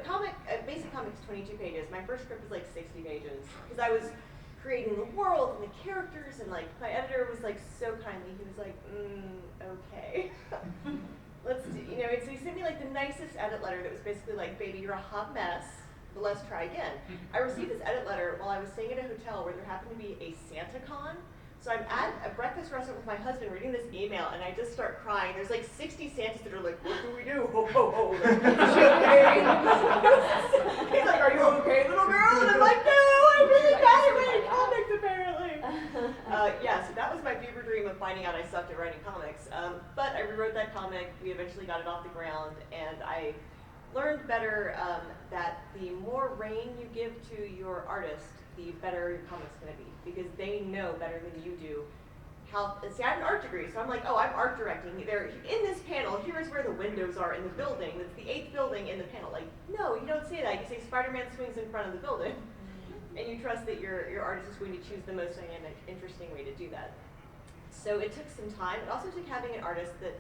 basic comics 22 pages. My first script was like 60 pages because I was creating the world and the characters, and like my editor was like so kindly. He was like, okay. Let's do, so he sent me like the nicest edit letter that was basically like, baby, you're a hot mess, but let's try again. I received this edit letter while I was staying at a hotel where there happened to be a SantaCon. So I'm at a breakfast restaurant with my husband reading this email, and I just start crying. There's like 60 Santas that are like, what do we do? Ho, ho, ho. Like, is she okay? He's like, are you okay, little girl? And I'm like, no, I'm really bad at writing comics, apparently. So that was my fever dream of finding out I sucked at writing comics. But I rewrote that comic. We eventually got it off the ground, and I learned better that the more reign you give to your artist, the better your comic's going to be, because they know better than you do how. See, I have an art degree, so I'm like, oh, I'm art directing. There, in this panel, here's where the windows are in the building. That's the 8th building in the panel. Like, no, you don't say that. You say Spider-Man swings in front of the building, and you trust that your artist is going to choose the most dynamic, interesting way to do that. So it took some time. It also took having an artist that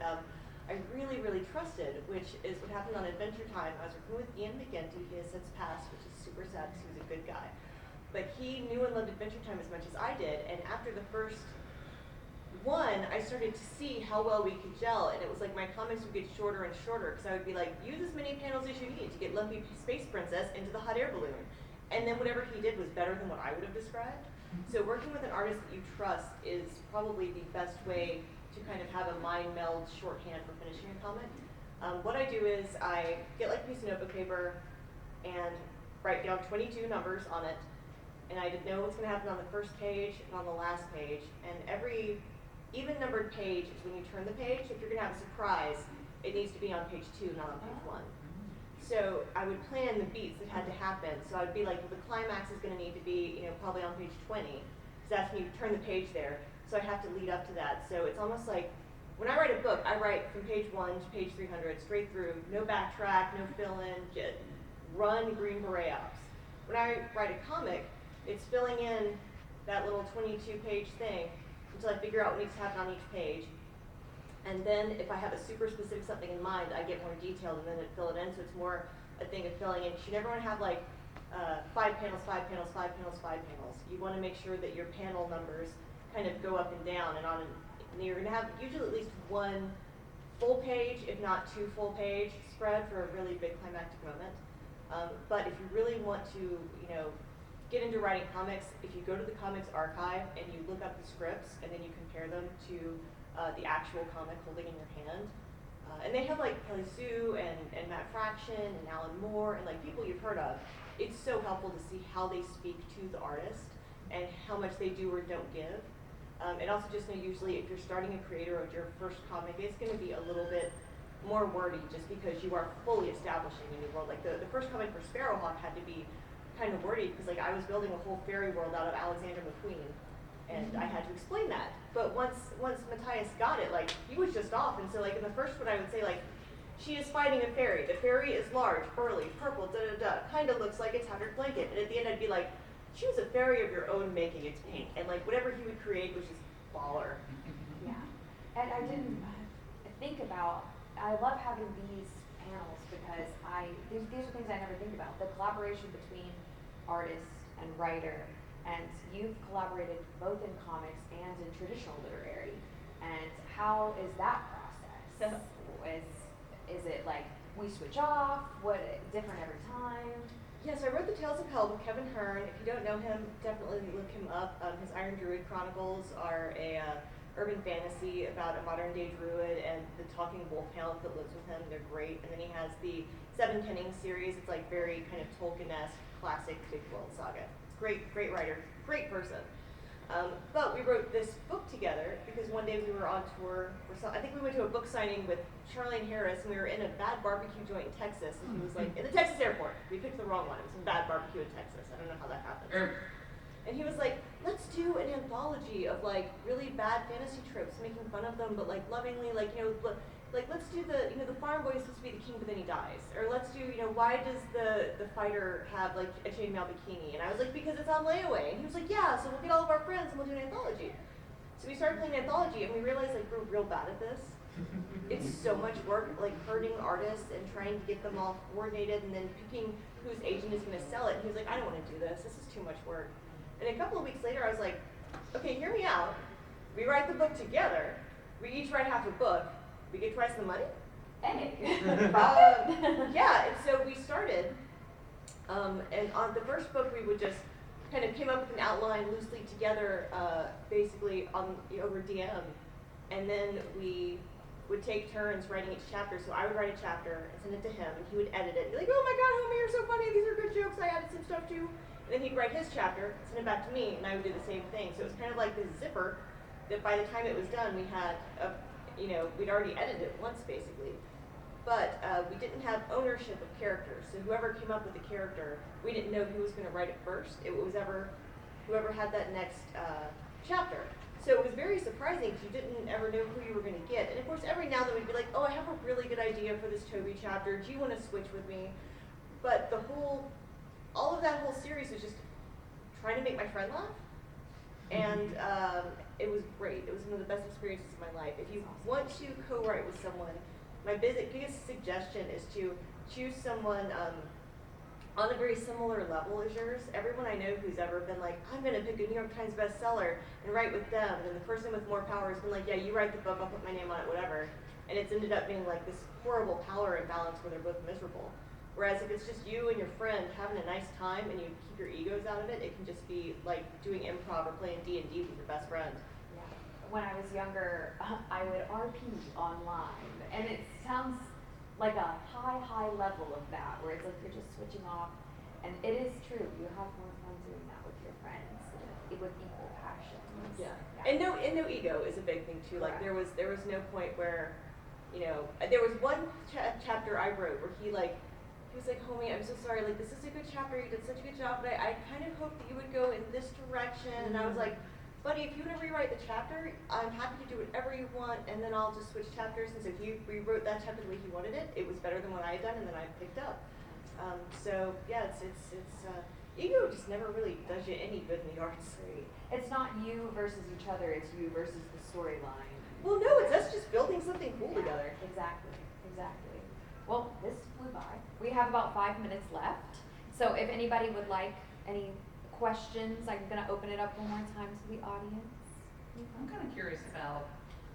I really, really trusted, which is what happened on Adventure Time. I was working with Ian McGinty. He has since passed, which is super sad because he was a good guy. But he knew and loved Adventure Time as much as I did, and after the first one, I started to see how well we could gel, and it was like my comics would get shorter and shorter, because I would be like, use as many panels as you need to get Lumpy Space Princess into the hot air balloon. And then whatever he did was better than what I would have described. So working with an artist that you trust is probably the best way to kind of have a mind meld shorthand for finishing a comic. What I do is I get like a piece of notebook paper and write down 22 numbers on it, and I know what's going to happen on the first page and on the last page. And every even numbered page is when you turn the page. If you're going to have a surprise, it needs to be on page 2, not on page 1. So I would plan the beats that had to happen. So I would be like, well, the climax is going to need to be, probably on page 20, because that's when you turn the page there. So I have to lead up to that. So it's almost like when I write a book, I write from page 1 to page 300, straight through, no backtrack, no fill-in, just run Green Beret ops. When I write a comic, it's filling in that little 22-page thing until I figure out what needs to happen on each page. And then if I have a super specific something in mind, I get more detailed and then fill it in, so it's more a thing of filling in. You never want to have like 5 panels, 5 panels, 5 panels, 5 panels. You want to make sure that your panel numbers kind of go up and down, and you're going to have usually at least 1 full page, if not 2 full page spread for a really big climactic moment. But if you really want to, get into writing comics, if you go to the comics archive and you look up the scripts and then you compare them to the actual comic holding in your hand, and they have like Kelly Sue and Matt Fraction and Alan Moore and like people you've heard of. It's so helpful to see how they speak to the artist and how much they do or don't give. And also just know usually if you're starting a creator of your first comic, it's going to be a little bit more wordy just because you are fully establishing a new world. Like the first comic for Sparrowhawk had to be kind of wordy because like I was building a whole fairy world out of Alexander McQueen, and I had to explain that. But once Matthias got it, like he was just off. And so like in the first one I would say like, she is fighting a fairy. The fairy is large, burly, purple, kind of looks like a tattered blanket. And at the end I'd be like, she was a fairy of your own making, it's pink. And like whatever he would create was just baller. Yeah. And I didn't think about, I love having these panels because these are things I never think about. The collaboration between artist and writer, and you've collaborated both in comics and in traditional literary. And how is that process? Is it like we switch off? What different every time? Yes, I wrote the Tales of Pell with Kevin Hearne. If you don't know him, definitely look him up. His Iron Druid Chronicles are a urban fantasy about a modern day druid and the talking wolf hound that lives with him. They're great. And then he has the Seven Kenning series. It's like very kind of Tolkien-esque, classic big world saga. Great writer, great person. But we wrote this book together because one day we were on tour. I think we went to a book signing with Charlene Harris, and we were in a bad barbecue joint in Texas. And he was like, in the Texas airport. We picked the wrong one. It was a bad barbecue in Texas. I don't know how that happened. And he was like, let's do an anthology of like really bad fantasy tropes, making fun of them, but like lovingly, like, like let's do the farm boy is supposed to be the king, but then he dies. Or let's do, why does the fighter have like a chainmail bikini? And I was like, because it's on layaway. And he was like, yeah, so we'll get all of our friends and we'll do an anthology. So we started playing an anthology, and we realized like we're real bad at this. It's so much work, like herding artists and trying to get them all coordinated and then picking whose agent is going to sell it. And he was like, I don't want to do this. This is too much work. And a couple of weeks later, I was like, okay, hear me out. We write the book together. We each write half a book. We get twice the money. Hey. Yeah, and so we started. And on the first book, we would just kind of came up with an outline loosely together, basically over DM, and then we would take turns writing each chapter. So I would write a chapter and send it to him, and he would edit it and be like, oh my god, homie, you're so funny, these are good jokes, I added some stuff too. And then he'd write his chapter, send it back to me, and I would do the same thing. So it was kind of like this zipper that by the time it was done, we had, we'd already edited it once basically. But we didn't have ownership of characters. So whoever came up with the character, we didn't know who was going to write it first. It was whoever had that next chapter. So it was very surprising because you didn't ever know who you were going to get. And of course, every now and then we'd be like, oh, I have a really good idea for this Toby chapter. Do you want to switch with me? But all of that whole series was just trying to make my friend laugh. And it was great. It was one of the best experiences of my life. If you want to co-write with someone, my biggest suggestion is to choose someone on a very similar level as yours. Everyone I know who's ever been like, I'm going to pick a New York Times bestseller and write with them, and the person with more power has been like, yeah, you write the book, I'll put my name on it, whatever. And it's ended up being like this horrible power imbalance where they're both miserable. Whereas if it's just you and your friend having a nice time and you keep your egos out of it, it can just be like doing improv or playing D&D with your best friend. Yeah. When I was younger, I would RP online, and it sounds like a high level of that, where it's like you're just switching off, and it is true, you have more fun doing that with your friends, with equal passions. Yeah. And no ego is a big thing too. Like there was no point where, there was one chapter I wrote where he was like, homie, I'm so sorry, like this is a good chapter, you did such a good job, but I kind of hoped that you would go in this direction. And I was like, buddy, if you want to rewrite the chapter, I'm happy to do whatever you want, and then I'll just switch chapters. And so he rewrote that chapter the way he wanted it. It was better than what I had done, and then I picked up. So yeah, it's ego just never really does you any good in the arts. Great. It's not you versus each other, it's you versus the storyline. Well, no, it's us just building something cool together. Exactly. Well, this flew by. We have about 5 minutes left. So if anybody would like any questions, I'm going to open it up one more time to the audience. I'm kind of curious about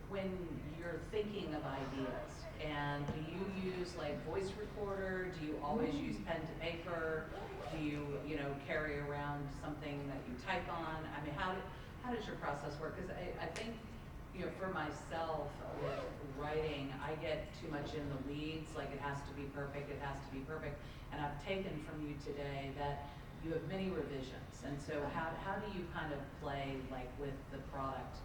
when you're thinking of ideas, and do you use like voice recorder? Do you always use pen to paper? Do you carry around something that you type on? I mean, how does your process work? Because I think, for myself with writing, I get too much in the weeds, like it has to be perfect, and I've taken from you today that you have many revisions, and so how do you kind of play like with the product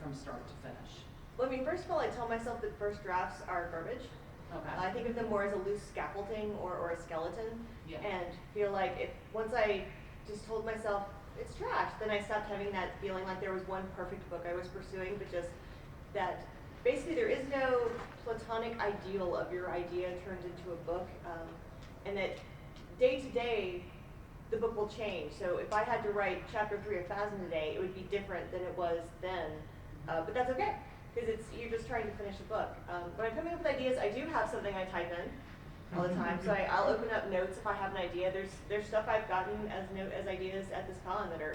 from start to finish? Well, I mean, first of all, I tell myself that first drafts are garbage. Okay. I think of them more as a loose scaffolding or a skeleton, Yeah. and feel like once I just told myself it's trash, then I stopped having that feeling like there was one perfect book I was pursuing, but just that basically there is no platonic ideal of your idea turned into a book, and that day to day the book will change. So if I had to write chapter 3 of Phasma today, it would be different than it was then, but that's okay, because you're just trying to finish a book. When I'm coming up with ideas, I do have something I type in all the time. So I'll open up notes if I have an idea. There's stuff I've gotten as ideas at this con that are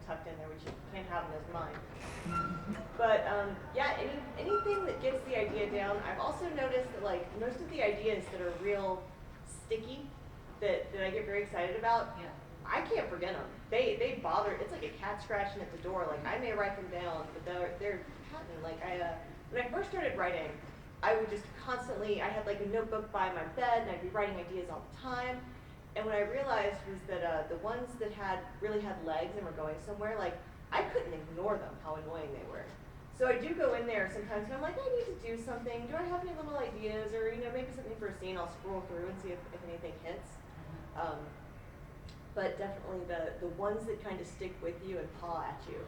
tucked in there, which you can't have them as mine. But yeah, anything that gets the idea down. I've also noticed that like most of the ideas that are real sticky, that I get very excited about, Yeah. I can't forget them. They bother. It's like a cat scratching at the door. Like I may write them down, but they're happening. Like when I first started writing, I would just constantly, I had like a notebook by my bed, and I'd be writing ideas all the time. And what I realized was that the ones that really had legs and were going somewhere, like I couldn't ignore them, how annoying they were. So I do go in there sometimes, and I'm like, I need to do something. Do I have any little ideas, or maybe something for a scene? I'll scroll through and see if anything hits. But definitely the ones that kind of stick with you and paw at you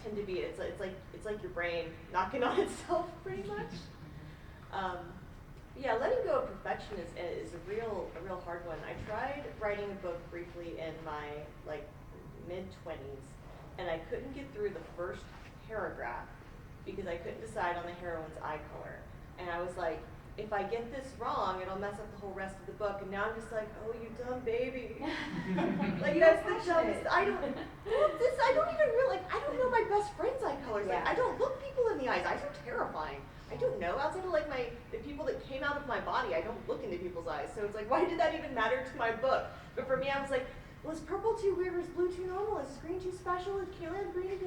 tend to be it's like your brain knocking on itself pretty much. Yeah, letting go of perfection is a real hard one. I tried writing a book briefly in my mid-20s, and I couldn't get through the first paragraph because I couldn't decide on the heroine's eye color. And I was like, if I get this wrong, it'll mess up the whole rest of the book. And now I'm just like, oh, you dumb baby. Like, that's the dumbest. I don't even realize, I don't know my best friend's eye colors. Like, I don't look people in the eyes. Eyes are terrifying. I don't know. Outside of like the people that came out of my body, I don't look into people's eyes. So it's like, why did that even matter to my book? But for me, I was like, well, is purple too weird or is blue too normal? Is green too special? Can you have green?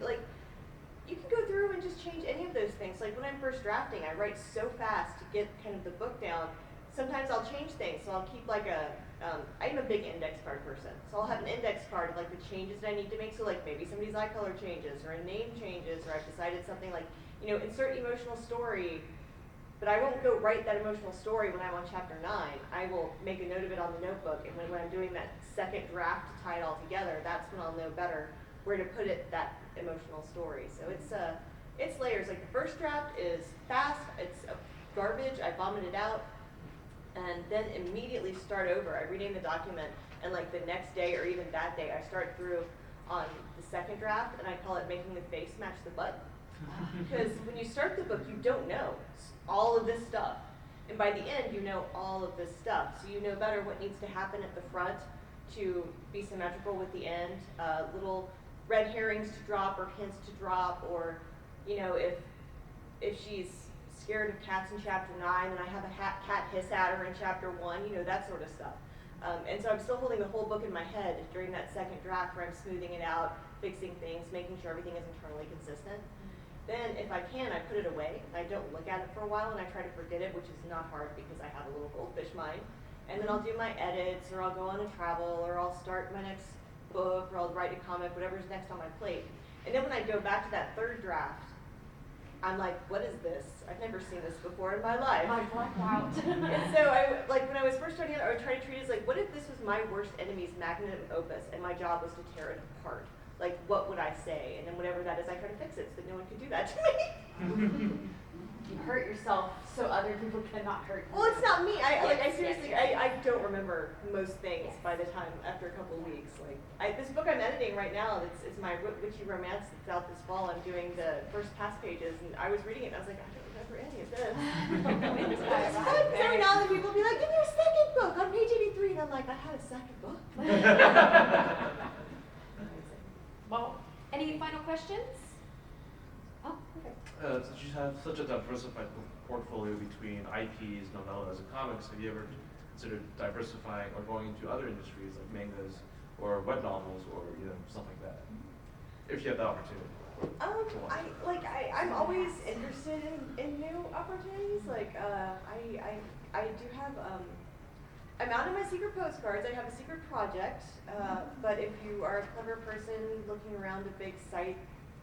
Like, you can go through and just change any of those things. Like when I'm first drafting, I write so fast to get kind of the book down. Sometimes I'll change things. So I'll keep like I'm a big index card person. So I'll have an index card of like the changes that I need to make. So like maybe somebody's eye color changes or a name changes or I've decided something like, you know, insert emotional story. But I won't go write that emotional story when I'm on chapter 9. I will make a note of it on the notebook. And when I'm doing that second draft to tie it all together, that's when I'll know better where to put it, that emotional story. So it's layers. Like the first draft is fast, it's garbage, I vomit it out, and then immediately start over. I rename the document, and like the next day or even that day, I start through on the second draft, and I call it making the face match the butt. Because when you start the book, you don't know all of this stuff. And by the end, you know all of this stuff. So you know better what needs to happen at the front to be symmetrical with the end, little red herrings to drop or hints to drop, or, you know, if she's scared of cats in chapter 9 and I have a cat hiss at her in chapter 1, you know, that sort of stuff. And so I'm still holding the whole book in my head during that second draft where I'm smoothing it out, fixing things, making sure everything is internally consistent. Then, if I can, I put it away. I don't look at it for a while, and I try to forget it, which is not hard because I have a little goldfish mind. And then I'll do my edits, or I'll go on a travel, or I'll start my next book, or I'll write a comic, whatever's next on my plate. And then when I go back to that third draft, I'm like, what is this? I've never seen this before in my life. I blacked out. And so when I was first starting it, I would try to treat it as like, what if this was my worst enemy's magnum opus, and my job was to tear it apart? Like, what would I say? And then whatever that is, I try to fix it so that no one could do that to me. You hurt yourself so other people cannot hurt you. Well, it's not me. I seriously, yes. I don't remember most things by the time, after a couple of weeks. Like, this book I'm editing right now, it's my witchy romance that's out this fall. I'm doing the first pass pages, and I was reading it, and I was like, I don't remember any of this. It's fun, because every now and then people will be like, give me your second book on page 83, and I'm like, I had a second book. Well, any final questions? Oh, perfect. Since you have such a diversified portfolio between IPs, novellas, and comics, have you ever considered diversifying or going into other industries like mangas or web novels or stuff like that? If you have the opportunity. I'm always interested in new opportunities. Like I do have I'm out of my secret postcards. I have a secret project, but if you are a clever person looking around a big site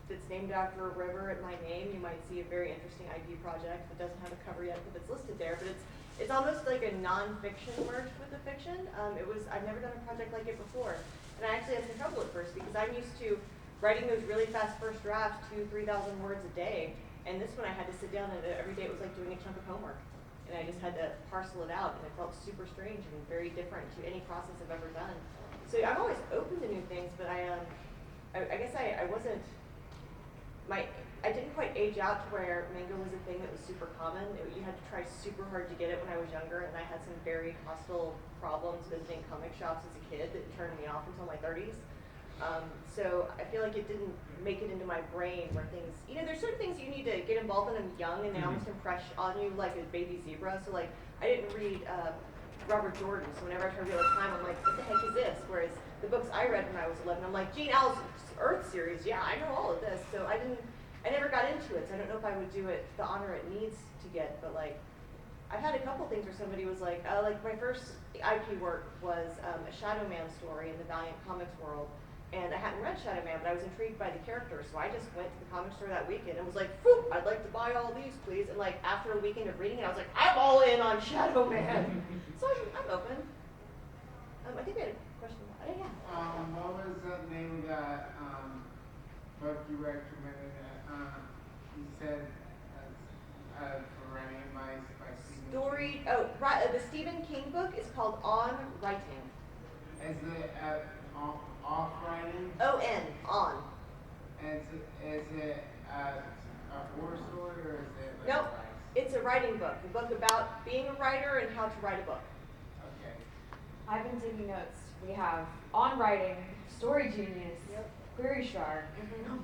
that's named after a river at my name, you might see a very interesting IP project that doesn't have a cover yet, but it's listed there. But it's almost like a non-fiction merged with a fiction. I've never done a project like it before, and I actually had some trouble at first because I'm used to writing those really fast first drafts, 2,000-3,000 words a day, and this one I had to sit down and every day it was like doing a chunk of homework. And I just had to parcel it out, and it felt super strange and very different to any process I've ever done. So I'm always open to new things, but I guess I wasn't, I didn't quite age out to where manga was a thing that was super common. You had to try super hard to get it when I was younger, and I had some very hostile problems visiting comic shops as a kid that turned me off until my 30s. So I feel like it didn't make it into my brain where things, there's certain things you need to get involved in them young and they almost impress on you like a baby zebra. So like, I didn't read Robert Jordan, so whenever I try to read all the time, I'm like, what the heck is this? Whereas the books I read when I was 11, I'm like, Gene Al's Earth series, yeah, I know all of this. So I never got into it, so I don't know if I would do it the honor it needs to get, but like, I've had a couple things where somebody was like my first IP work was a Shadow Man story in the Valiant Comics world. And I hadn't read Shadow Man, but I was intrigued by the character, so I just went to the comic store that weekend and was like, "Phew, I'd like to buy all these, please." And like after a weekend of reading it, I was like, "I'm all in on Shadow Man." So I'm open. I think we had a question. Yeah. What was the name of that book you recommended? You said for writing advice by Stephen King. The Stephen King book is called On Writing. Is it off writing? On. Is it a horror story or is it like Nope. advice? It's a writing book. book about being a writer and how to write a book. Okay. I've been taking notes. We have On Writing, Story Genius, Query Shark,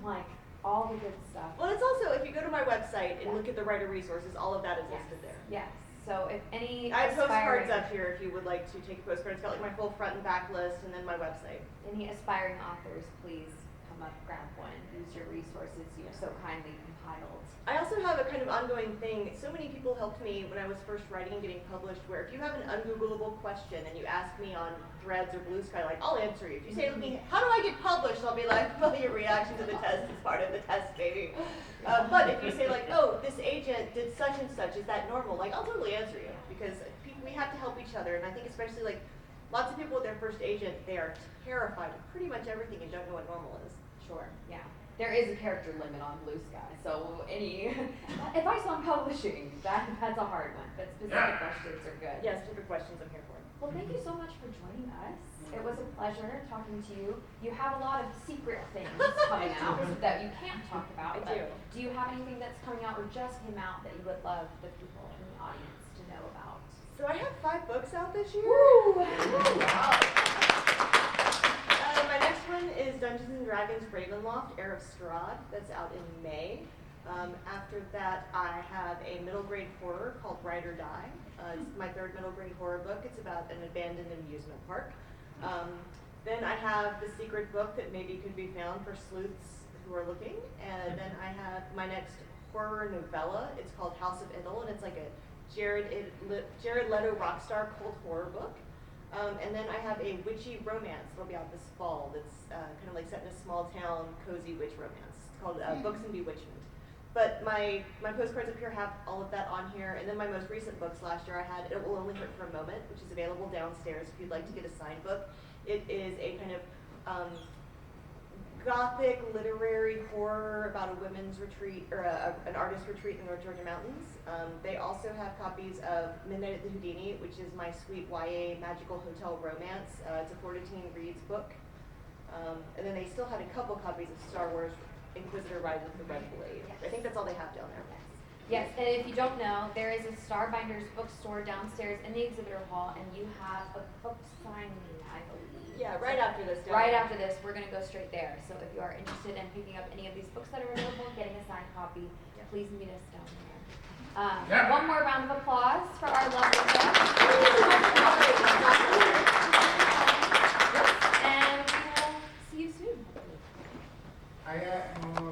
like all the good stuff. Well, it's also, if you go to my website and look at the writer resources, all of that is listed there. Yes. So if any I have postcards aspiring- up here if you would like to take a postcard. It's got like my full front and back list and then my website. Any aspiring authors, please come up, grab one, use your resources you so kindly compiled. I also have a kind of ongoing thing. So many people helped me when I was first writing and getting published, where if you have an ungoogleable question and you ask me on Threads or Blue Sky, like, I'll answer you. If you say to me, how do I get published? I'll be like, well, your reaction to the test is part of the test, baby. But if you say like, oh, this agent did such and such, is that normal? Like, I'll totally answer you, because we have to help each other. And I think especially like lots of people with their first agent, they are terrified of pretty much everything and don't know what normal is. Sure, yeah. There is a character limit on Blue Sky, so any advice on publishing, that's a hard one, but specific questions are good. Yes, stupid questions I'm here for. Well, thank you so much for joining us. It was a pleasure talking to you. You have a lot of secret things coming out that you can't talk about. I but do. Do you have anything that's coming out or just came out that you would love the people in the audience to know about? So I have 5 books out this year. Woo! Wow. My next one is Dungeons and Dragons Ravenloft, Heir of Strahd. That's out in May. After that, I have a middle grade horror called Ride or Die. It's my 3rd middle grade horror book. It's about an abandoned amusement park. Then I have the secret book that maybe could be found for sleuths who are looking. And then I have my next horror novella. It's called House of Idle, and it's like a Jared Leto rockstar cult horror book. And then I have a witchy romance that'll be out this fall that's kind of like set in a small town, cozy witch romance. It's called Books and Bewitchment. But my postcards up here have all of that on here. And then my most recent books last year I had It Will Only Hurt for a Moment, which is available downstairs if you'd like to get a signed book. It is a kind of gothic literary horror about a women's retreat, or an artist retreat in the North Georgia mountains. They also have copies of Midnight at the Houdini, which is my sweet YA magical hotel romance. It's a 4-to-teen reads book. And then they still had a couple copies of Star Wars Inquisitor Rise of the Red Blade. I think that's all they have down there. Yes, and if you don't know, there is a Starbinders bookstore downstairs in the exhibitor hall, and you have a book signing, I believe. Yeah, right after this. Right after this, we're going to go straight there. So if you are interested in picking up any of these books that are available, getting a signed copy, please meet us down there. One more round of applause for our lovely guest.